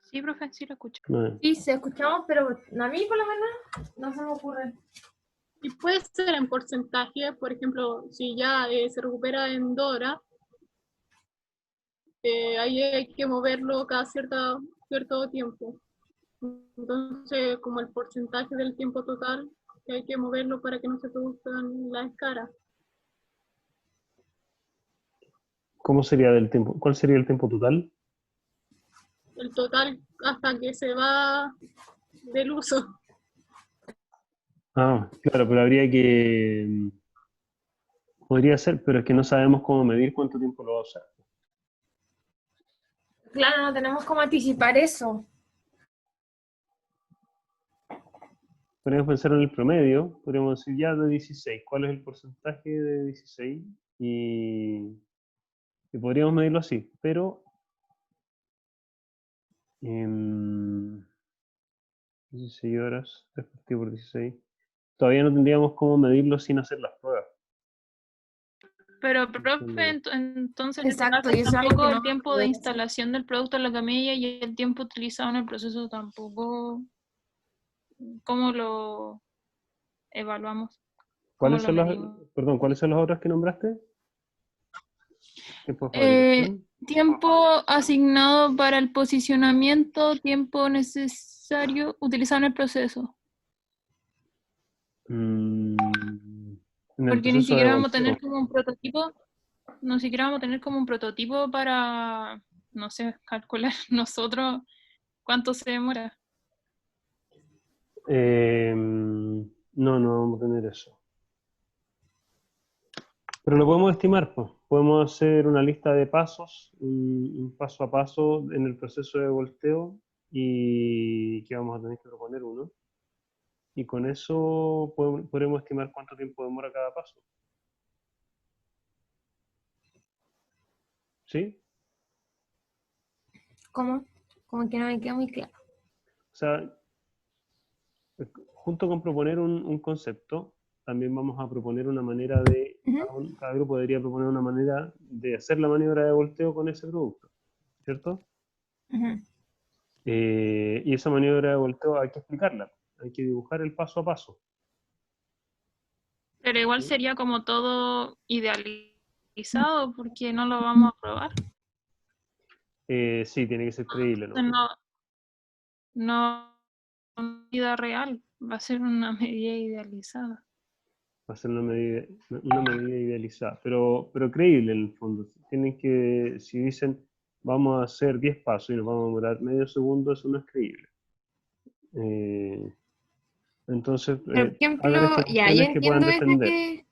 Sí, profe, sí lo escucho. No. Sí, se escuchamos, pero a mí por lo menos no se me ocurre. Y puede ser en porcentaje, por ejemplo, si ya se recupera en 2 horas, ahí hay que moverlo cada cierto tiempo. Entonces, como el porcentaje del tiempo total, que hay que moverlo para que no se produzcan las escaras. ¿Cómo sería del tiempo? ¿Cuál sería el tiempo total? El total hasta que se va del uso. Ah, claro, pero habría que... Podría ser, pero es que no sabemos cómo medir cuánto tiempo lo va a usar. Claro, no tenemos cómo anticipar eso. Podríamos pensar en el promedio, podríamos decir ya de 16, ¿cuál es el porcentaje de 16? Y podríamos medirlo así, pero 16 horas, 3 partido por 16. Todavía no tendríamos cómo medirlo sin hacer las pruebas. Pero, profe, entonces en este Exacto, caso y eso es algo tampoco que no el tiempo vamos a de poder hacer. instalación del producto en la camilla y el tiempo utilizado en el proceso tampoco, ¿cómo lo evaluamos? ¿Cómo ¿Cuáles lo son las, medimos? perdón, cuáles son las horas que nombraste? ¿Tiempo de fabricación? Tiempo asignado para el posicionamiento, tiempo necesario utilizado en el proceso. En el Porque ni proceso de siquiera vamos a tener volteo. como un prototipo, no siquiera vamos a tener como un prototipo para, no sé, calcular nosotros cuánto se demora. No vamos a tener eso. Pero lo podemos estimar, pues. Podemos hacer una lista de pasos, un paso a paso en el proceso de volteo y que vamos a tener que proponer uno. Y con eso podremos estimar cuánto tiempo demora cada paso. ¿Sí? ¿Cómo? Como que no me queda muy claro. O sea, junto con proponer un concepto, también vamos a proponer una manera de, Ujú. cada grupo debería proponer una manera de hacer la maniobra de volteo con ese producto, ¿cierto? Ujú. Y esa maniobra de volteo hay que explicarla, hay que dibujar el paso a paso. Pero igual ¿Sí? sería como todo idealizado porque no lo vamos a probar. Sí, tiene que ser creíble, ¿no? No, no es vida real, va a ser una medida idealizada. Va a ser una medida idealizada, pero creíble en el fondo. Tienen que, si dicen vamos a hacer 10 pasos y nos vamos a demorar medio segundo, eso no es creíble. Entonces, Por ejemplo, hagan ya, yo estimaciones que puedan entiendo esa defender. que...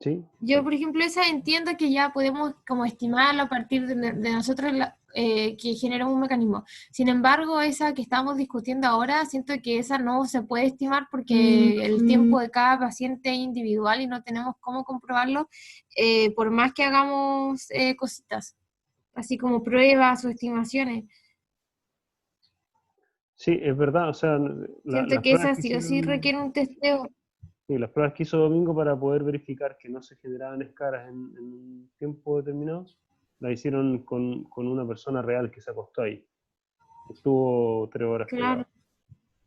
¿Sí? Yo, por ejemplo, esa entiendo que ya podemos como estimarlo a partir de nosotros que generamos un mecanismo. Sin embargo, esa que estamos discutiendo ahora, siento que esa no se puede estimar porque el tiempo de cada paciente es individual y no tenemos cómo comprobarlo, por más que hagamos cositas, así como pruebas o estimaciones. Sí, es verdad. O sea, Siento las que pruebas esa que sí o sí hicieron, requiere un testeo. sí, las pruebas que hizo Domingo para poder verificar que no se generaban escaras en un tiempo determinado, las hicieron con una persona real que se acostó ahí. Estuvo 3 horas Claro. pegado.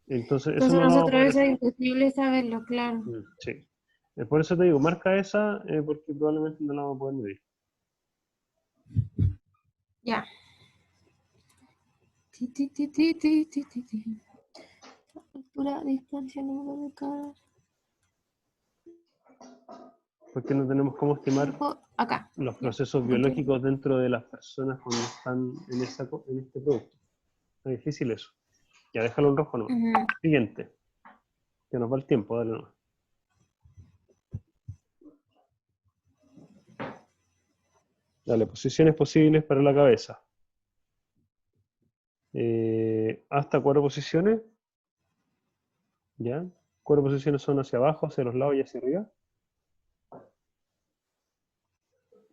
Entonces, eso Entonces no lo vamos a nosotros poder eso es hacer. imposible saberlo, claro. Sí. Por eso te digo, marca esa, porque probablemente no la vamos a poder medir. Ya. Ti, ti, ti, ti, ti, ti, ti, ti. Altura, distancia, número de caras. Porque no tenemos cómo estimar Acá. los Ya. procesos Encontré. biológicos dentro de las personas cuando están en este producto. Es difícil eso. Ya déjalo en rojo, no. Ujú. Siguiente. Que nos va el tiempo, dale nomás. Dale, posiciones posibles para la cabeza. Hasta 4 posiciones. ¿Ya? 4 posiciones son hacia abajo, hacia los lados y hacia arriba.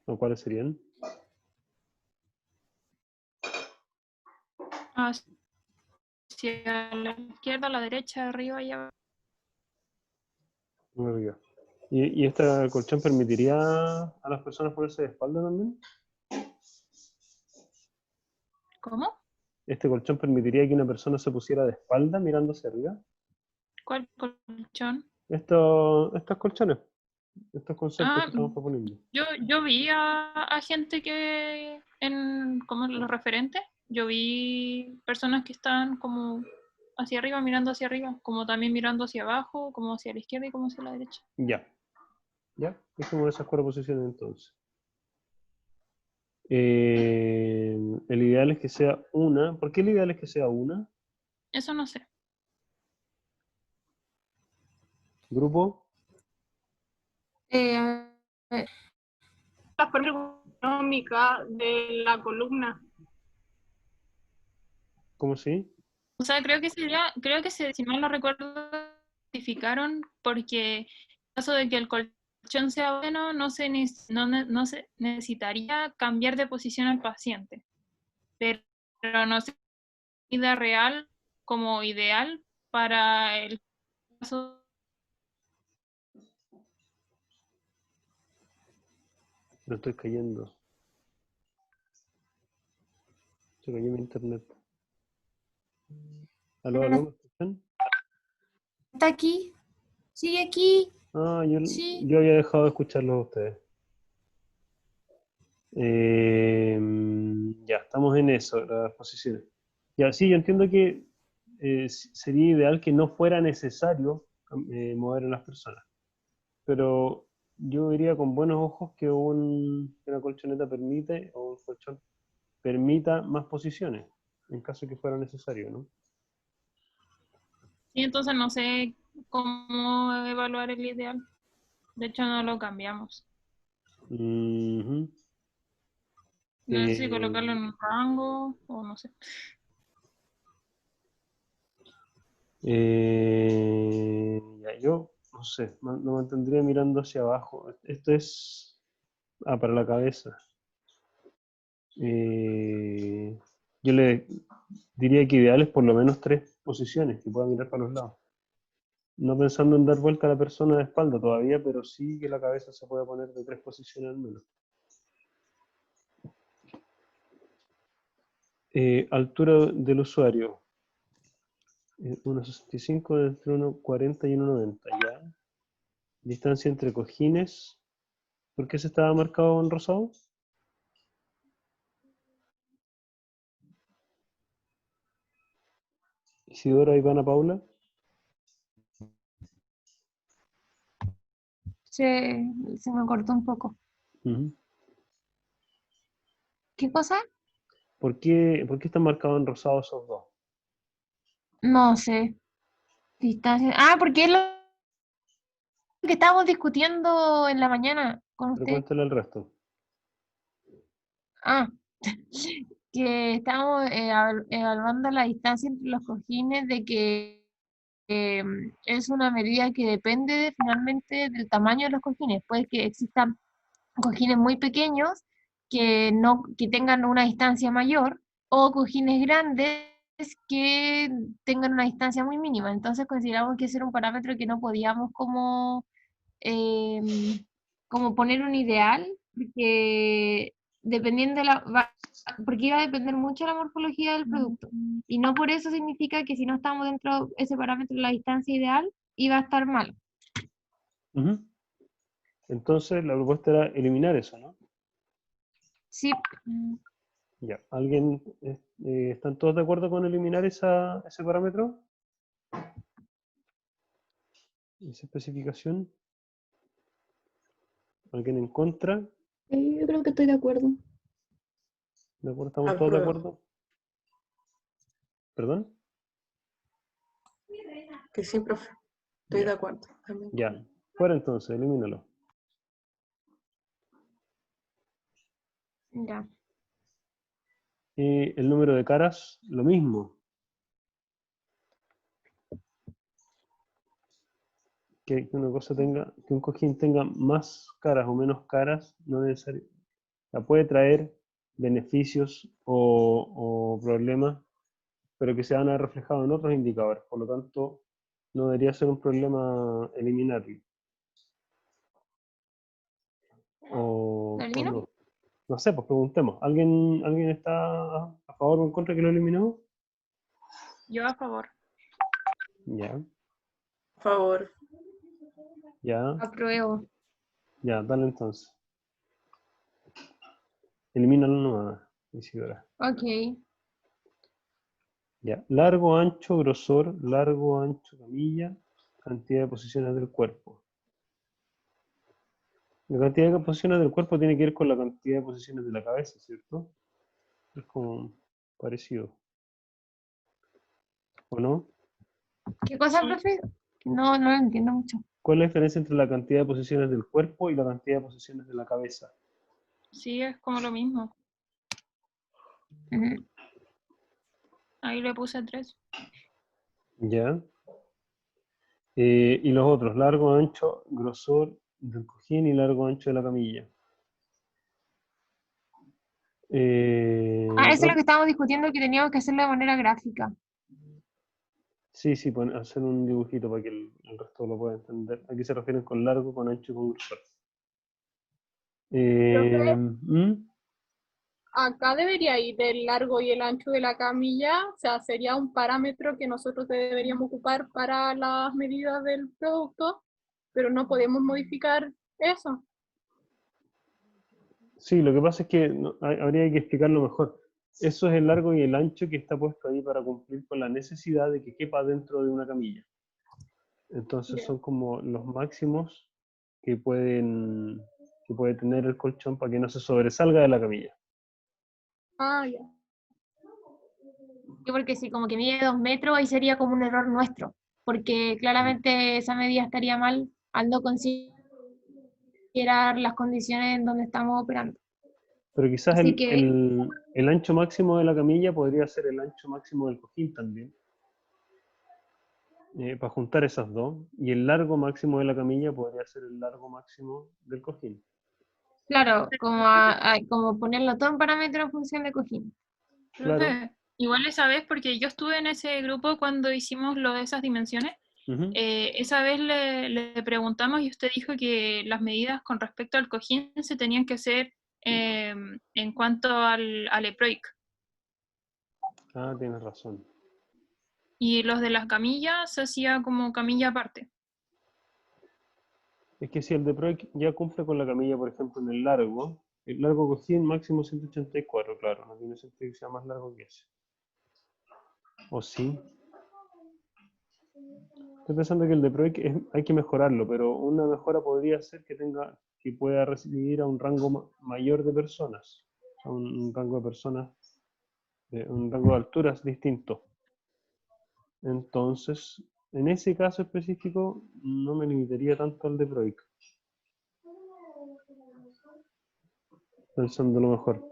¿O cuáles serían? Hacia la izquierda, a la derecha, arriba y abajo. Arriba. ¿Y este colchón permitiría a las personas ponerse de espalda también? ¿Cómo? ¿Este colchón permitiría que una persona se pusiera de espalda mirando hacia arriba? ¿Cuál colchón? Estos colchones, estos conceptos Ah, que estamos proponiendo. yo vi a gente que, como los referentes, yo vi personas que estaban como hacia arriba, mirando hacia arriba, como también mirando hacia abajo, como hacia la izquierda y como hacia la derecha. Ya. ¿Ya? Dejemos esas 4 posiciones entonces. El ideal es que sea una. ¿Por qué el ideal es que sea una? Eso no sé. Grupo. A ver, La forma ergonómica de la columna. ¿Cómo sí? O sea, creo que si mal no recuerdo, identificaron porque en caso de que el colchón sea bueno, no se necesitaría cambiar de posición al paciente. Pero no sé si vida real como ideal para el caso. No estoy cayendo. Se cayó mi internet. ¿Aló, pero no aló? ¿Me escuchan? está aquí. Sigue aquí. Ah, Sí. yo había dejado de escucharlos a ustedes. Ya, estamos en eso, las posiciones. Ya, sí, yo entiendo que sería ideal que no fuera necesario mover a las personas, pero yo diría con buenos ojos que que una colchoneta permite, o un colchón permita más posiciones, en caso de que fuera necesario, ¿no? Y entonces no sé cómo evaluar el ideal. De hecho, no lo cambiamos. Ujú. No sé si colocarlo en un rango o no sé. Ya, yo, no sé, lo mantendría mirando hacia abajo. Esto es para la cabeza. Yo le diría que ideal es por lo menos 3 posiciones, que pueda mirar para los lados. No pensando en dar vuelta a la persona de espalda todavía, pero sí que la cabeza se pueda poner de 3 posiciones al menos. Altura del usuario. 1,65 entre 1,40 y 1,90, ya. Distancia entre cojines. ¿Por qué se estaba marcado en rosado? Isidora, Ivana, Paula. Se me cortó un poco. Ujú. ¿Qué cosa? Por qué están marcados en rosado esos dos? No sé. Distancia. Ah, porque es lo que estábamos discutiendo en la mañana con Pero usted. cuéntale el resto. Ah, que estábamos evaluando la distancia entre los cojines, de que es una medida que depende finalmente del tamaño de los cojines. Puede que existan cojines muy pequeños que tengan una distancia mayor, o cojines grandes que tengan una distancia muy mínima. Entonces consideramos que ese era un parámetro que no podíamos como poner un ideal, porque dependiendo porque iba a depender mucho de la morfología del producto. Y no por eso significa que si no estamos dentro de ese parámetro de la distancia ideal, iba a estar mal. Ujú. Entonces, la propuesta era eliminar eso, ¿no? Sí. Ya. ¿Están todos de acuerdo con eliminar ese parámetro? Esa especificación. ¿Alguien en contra? Yo creo que estoy de acuerdo. ¿De acuerdo? ¿Estamos todos de Apruebo. acuerdo? ¿Perdón? Que sí, profe. Estoy Ya. de acuerdo. También. Ya. Fuera entonces, elimínalo. Ya. El número de caras, lo mismo. Que una cosa que un cojín tenga más caras o menos caras, no necesariamente. Puede traer beneficios o problemas, pero que se van a ver reflejados en otros indicadores. Por lo tanto, no debería ser un problema eliminarlo. ¿Lo O elimino? no. No sé, pues preguntemos. ¿Alguien está a favor o en contra de que lo eliminemos? Yo a favor. Ya, Por favor. ya, Apruebo. ya, dale entonces. Elimínalo nomás, Isidora. Ok. Ya, largo, ancho, grosor, largo, ancho, camilla, cantidad de posiciones del cuerpo. La cantidad de posiciones del cuerpo tiene que ver con la cantidad de posiciones de la cabeza, ¿cierto? Es como parecido. ¿O no? ¿Qué cosa, Sí. profe? No lo entiendo mucho. ¿Cuál es la diferencia entre la cantidad de posiciones del cuerpo y la cantidad de posiciones de la cabeza? Sí, es como lo mismo. Ujú. Ahí le puse 3. ¿Ya? Y los otros, largo, ancho, grosor del cojín y largo, ancho de la camilla. Eso es lo que estábamos discutiendo, que teníamos que hacerlo de manera gráfica. Sí, hacer un dibujito para que el resto lo pueda entender. Aquí se refieren con largo, con ancho y con grosor. ¿Mm? Acá debería ir el largo y el ancho de la camilla, o sea, sería un parámetro que nosotros deberíamos ocupar para las medidas del producto, pero no podemos modificar eso. Sí, lo que pasa es que habría que explicarlo mejor. Eso es el largo y el ancho que está puesto ahí para cumplir con la necesidad de que quepa dentro de una camilla. Entonces Ya. son como los máximos que puede tener el colchón para que no se sobresalga de la camilla. Ah, ya. Sí, porque si como que mide 2 metros, ahí sería como un error nuestro, porque claramente esa medida estaría mal al no considerar las condiciones en donde estamos operando. Pero quizás Así que, el ancho máximo de la camilla podría ser el ancho máximo del cojín también, para juntar esas dos. Y el largo máximo de la camilla podría ser el largo máximo del cojín. claro, como ponerlo todo en parámetros en función de cojín. Claro. Profe, igual esa vez, porque yo estuve en ese grupo cuando hicimos lo de esas dimensiones, Ujú. esa vez le preguntamos y usted dijo que las medidas con respecto al cojín se tenían que hacer en cuanto al EPROIC. Ah, tienes razón. Y los de las camillas se hacía como camilla aparte. Es que si el de Proic ya cumple con la camilla, por ejemplo, en el largo cojín máximo 184, claro, no tiene sentido que sea más largo que ese. ¿O sí? Estoy pensando que el de Proic hay que mejorarlo, pero una mejora podría ser que pueda recibir a un rango mayor de personas, a un rango de personas, un rango de alturas distinto. Entonces, en ese caso específico, no me limitaría tanto al de Proic. Pensándolo mejor.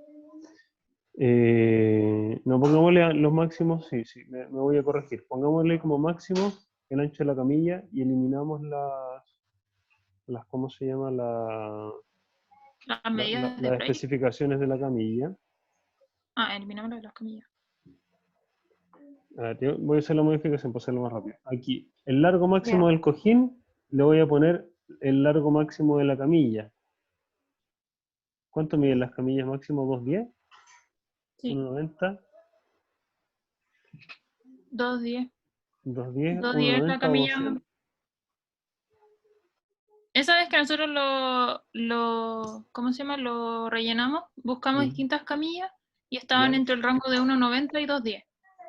No, pongámosle los máximos, sí, me voy a corregir. Pongámosle como máximo el ancho de la camilla y eliminamos ¿cómo se llama? Las medidas de Las EPROIC. especificaciones de la camilla. Eliminamos lo de las camillas. A ver, yo voy a hacer la modificación para hacerlo más rápido. Aquí, el largo máximo Ya. del cojín, le voy a poner el largo máximo de la camilla. ¿Cuánto miden las camillas máximo? ¿210? Sí, ¿190? 210. 210, 210 la 190 o camilla. 200. Esa vez que nosotros ¿cómo se llama? Lo rellenamos, buscamos Mm. distintas camillas y estaban Ya, entre el rango de 1,90 y 2,10.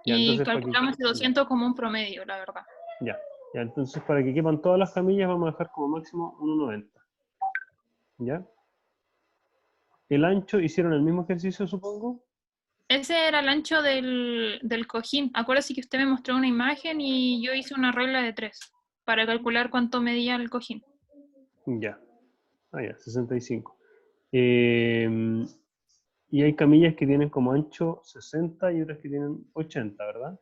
ya, Y entonces para que, calculamos el ya, 200 como un promedio, la verdad. ya, entonces para que quepan todas las camillas vamos a dejar como máximo 1,90. ¿Ya? El ancho, hicieron el mismo ejercicio, supongo. Ese era el ancho del cojín. Acuérdese que usted me mostró una imagen y yo hice una regla de 3 para calcular cuánto medía el cojín. Ya. Ya, 65. Y hay camillas que tienen como ancho 60 y otras que tienen 80, ¿verdad?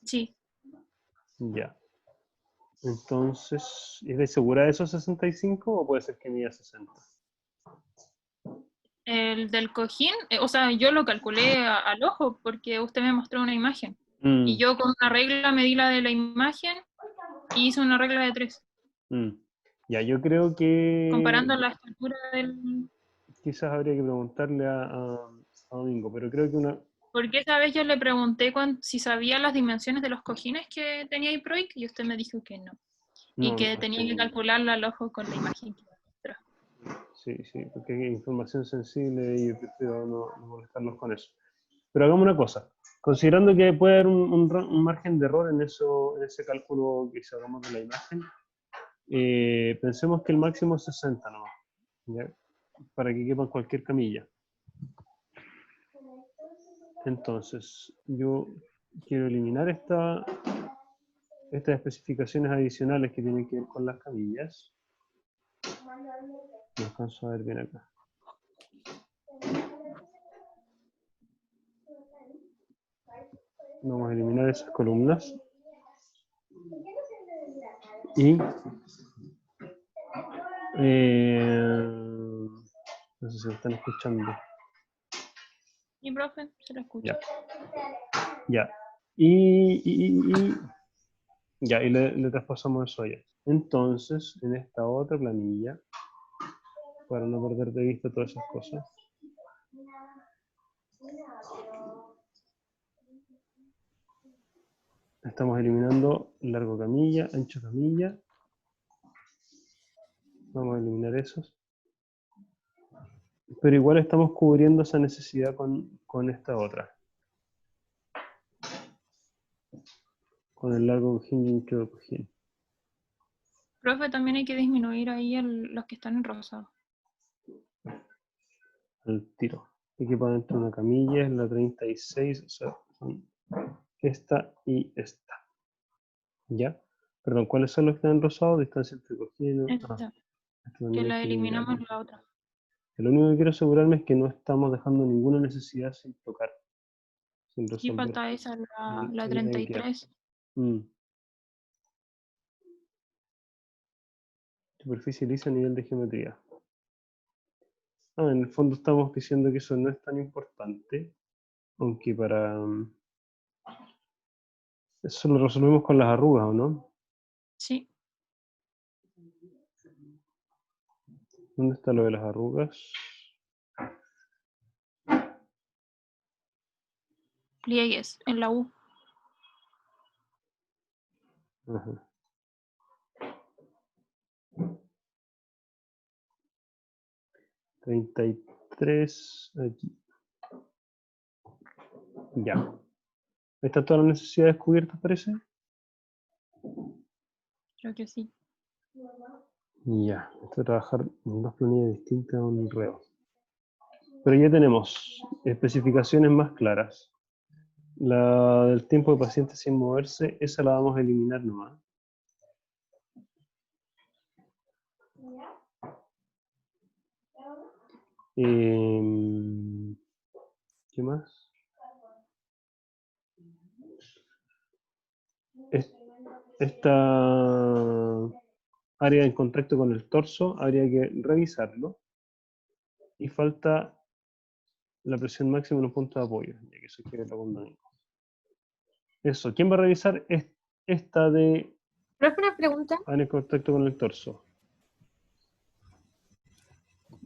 Sí. Ya. Entonces, ¿es de segura de esos 65 o puede ser que mida 60? El del cojín, o sea, yo lo calculé al ojo porque usted me mostró una imagen. Y yo con una regla medí la de la imagen y hice una regla de 3, Ya, yo creo que comparando la estructura del... quizás habría que preguntarle a Domingo, pero creo que Porque esa vez yo le pregunté si sabía las dimensiones de los cojines que tenía IPROIC y usted me dijo que no. Y que es tenía que calcularla al ojo con la imagen que me mostró. Sí, porque hay información sensible y yo prefiero no molestarlos con eso. Pero hagamos una cosa, considerando que puede haber un margen de error en ese cálculo que hagamos de la imagen, Pensemos que el máximo es 60 nomás, ¿ya? Para que quepa cualquier camilla. Entonces, yo quiero eliminar estas especificaciones adicionales que tienen que ver con las camillas. No alcanzo a ver bien acá. Vamos a eliminar esas columnas. Y no sé si me están escuchando. Y profe, se lo escucha. Ya. Ya, y le traspasamos eso allá. Entonces, en esta otra planilla, para no perder de vista todas esas cosas, estamos eliminando largo camilla, ancho camilla. Vamos a eliminar esos. Pero igual estamos cubriendo esa necesidad con esta otra. Con el largo cojín y ancho cojín. Profe, también hay que disminuir ahí los que están en rosado. Al tiro. Y que para dentro una camilla es la 36, o sea, son esta y esta. ¿Ya? Perdón, ¿cuáles son los que están rosados? Distancia entre cojines. Esta, Esto también que hay la que eliminamos eliminarlo. la otra. Lo único que quiero asegurarme es que no estamos dejando ninguna necesidad sin tocar, sin Aquí resolver. falta esa, la Ahí debe quedar. 33. Superficie lisa a nivel de geometría. En el fondo estamos diciendo que eso no es tan importante, aunque eso lo resolvemos con las arrugas, ¿o no? Sí. ¿Dónde está lo de las arrugas? Pliegues, en la U. Ajá. $33 aquí. Ya. ¿Están todas las necesidades cubiertas, parece? Creo que sí. Ya. Esto de trabajar en dos planillas distintas es un enredo. Pero ya tenemos especificaciones más claras. La del tiempo de paciente sin moverse, esa la vamos a eliminar nomás. ¿Qué más? Esta área en contacto con el torso habría que revisarlo. Y falta la presión máxima en los puntos de apoyo, ya que eso quiere la abundancia. Eso, ¿quién va a revisar esta de Profe, una pregunta. área en contacto con el torso?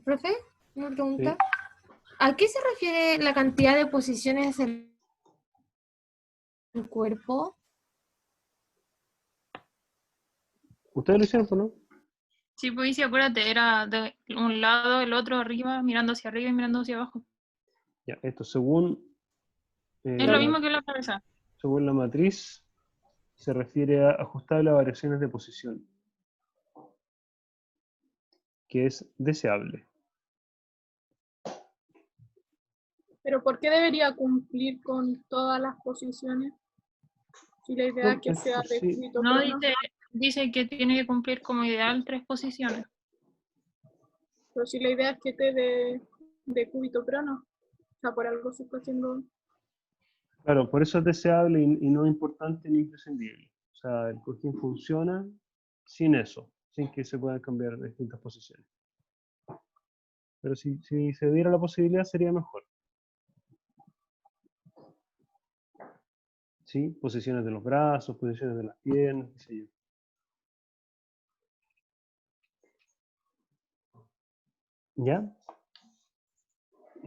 Profe, una pregunta. Sí. ¿A qué se refiere la cantidad de posiciones del cuerpo? ¿Ustedes lo hicieron o no? Sí, pues sí, acuérdate, era de un lado, el otro arriba, mirando hacia arriba y mirando hacia abajo. Ya, esto según Es lo mismo que la cabeza. según la matriz, se refiere a ajustable a variaciones de posición, que es deseable. Pero ¿por qué debería cumplir con todas las posiciones? Si la idea es que sea de Sí. cúbito No, plano. dice que tiene que cumplir como ideal 3 posiciones. Pero si la idea es que esté de cúbito plano. O sea, por algo se está haciendo. Claro, por eso es deseable y no importante ni imprescindible. O sea, el cojín funciona sin eso, sin que se puedan cambiar distintas posiciones. Pero si se diera la posibilidad sería mejor. ¿Sí? Posiciones de los brazos, posiciones de las piernas, qué sé yo. ¿Ya?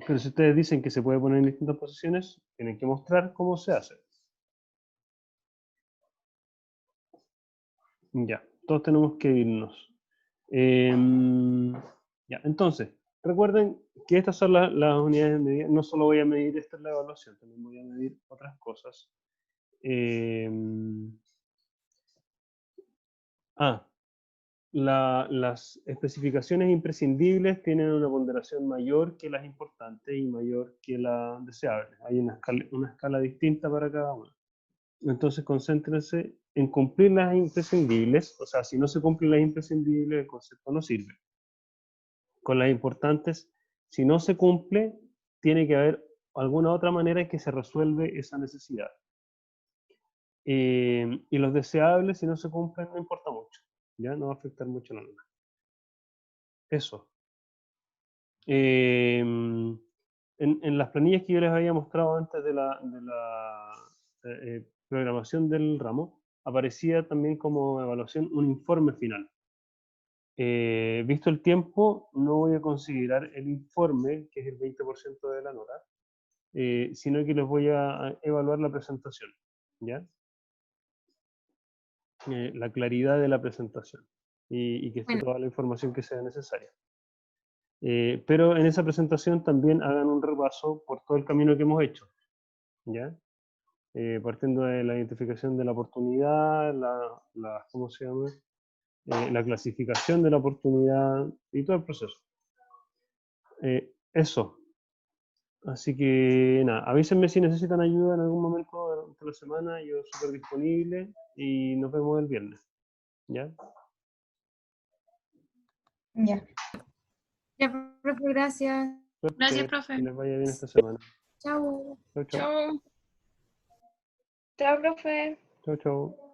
Pero si ustedes dicen que se puede poner en distintas posiciones, tienen que mostrar cómo se hace. Ya, todos tenemos que irnos. Ya, entonces, recuerden que estas son las unidades de medida. No solo voy a medir esta en la evaluación, también voy a medir otras cosas. las especificaciones imprescindibles tienen una ponderación mayor que las importantes y mayor que las deseables. Hay una escala distinta para cada una. Entonces concéntrense en cumplir las imprescindibles, o sea, si no se cumplen las imprescindibles, el concepto no sirve. Con las importantes, si no se cumple, tiene que haber alguna otra manera en que se resuelve esa necesidad. Y los deseables, si no se cumplen, no importa mucho, ya no va a afectar mucho a la nota. Eso. En las planillas que yo les había mostrado antes de la programación del ramo, aparecía también como evaluación un informe final. Visto el tiempo, no voy a considerar el informe, que es el 20% de la nota, sino que les voy a evaluar la presentación, ¿ya? La claridad de la presentación y que esté Bueno. toda la información que sea necesaria. Pero en esa presentación también hagan un repaso por todo el camino que hemos hecho, ¿ya? Partiendo de la identificación de la oportunidad, ¿cómo se llama? La clasificación de la oportunidad y todo el proceso. Eso. Así que nada, avísenme si necesitan ayuda en algún momento durante la semana, yo súper disponible y nos vemos el viernes. ¿Ya? Ya. Ya, profe, gracias. Suerte, Gracias, profe. que les vaya bien esta semana. Chao. Chau, chau. Chao. Chao, profe. Chau, chau.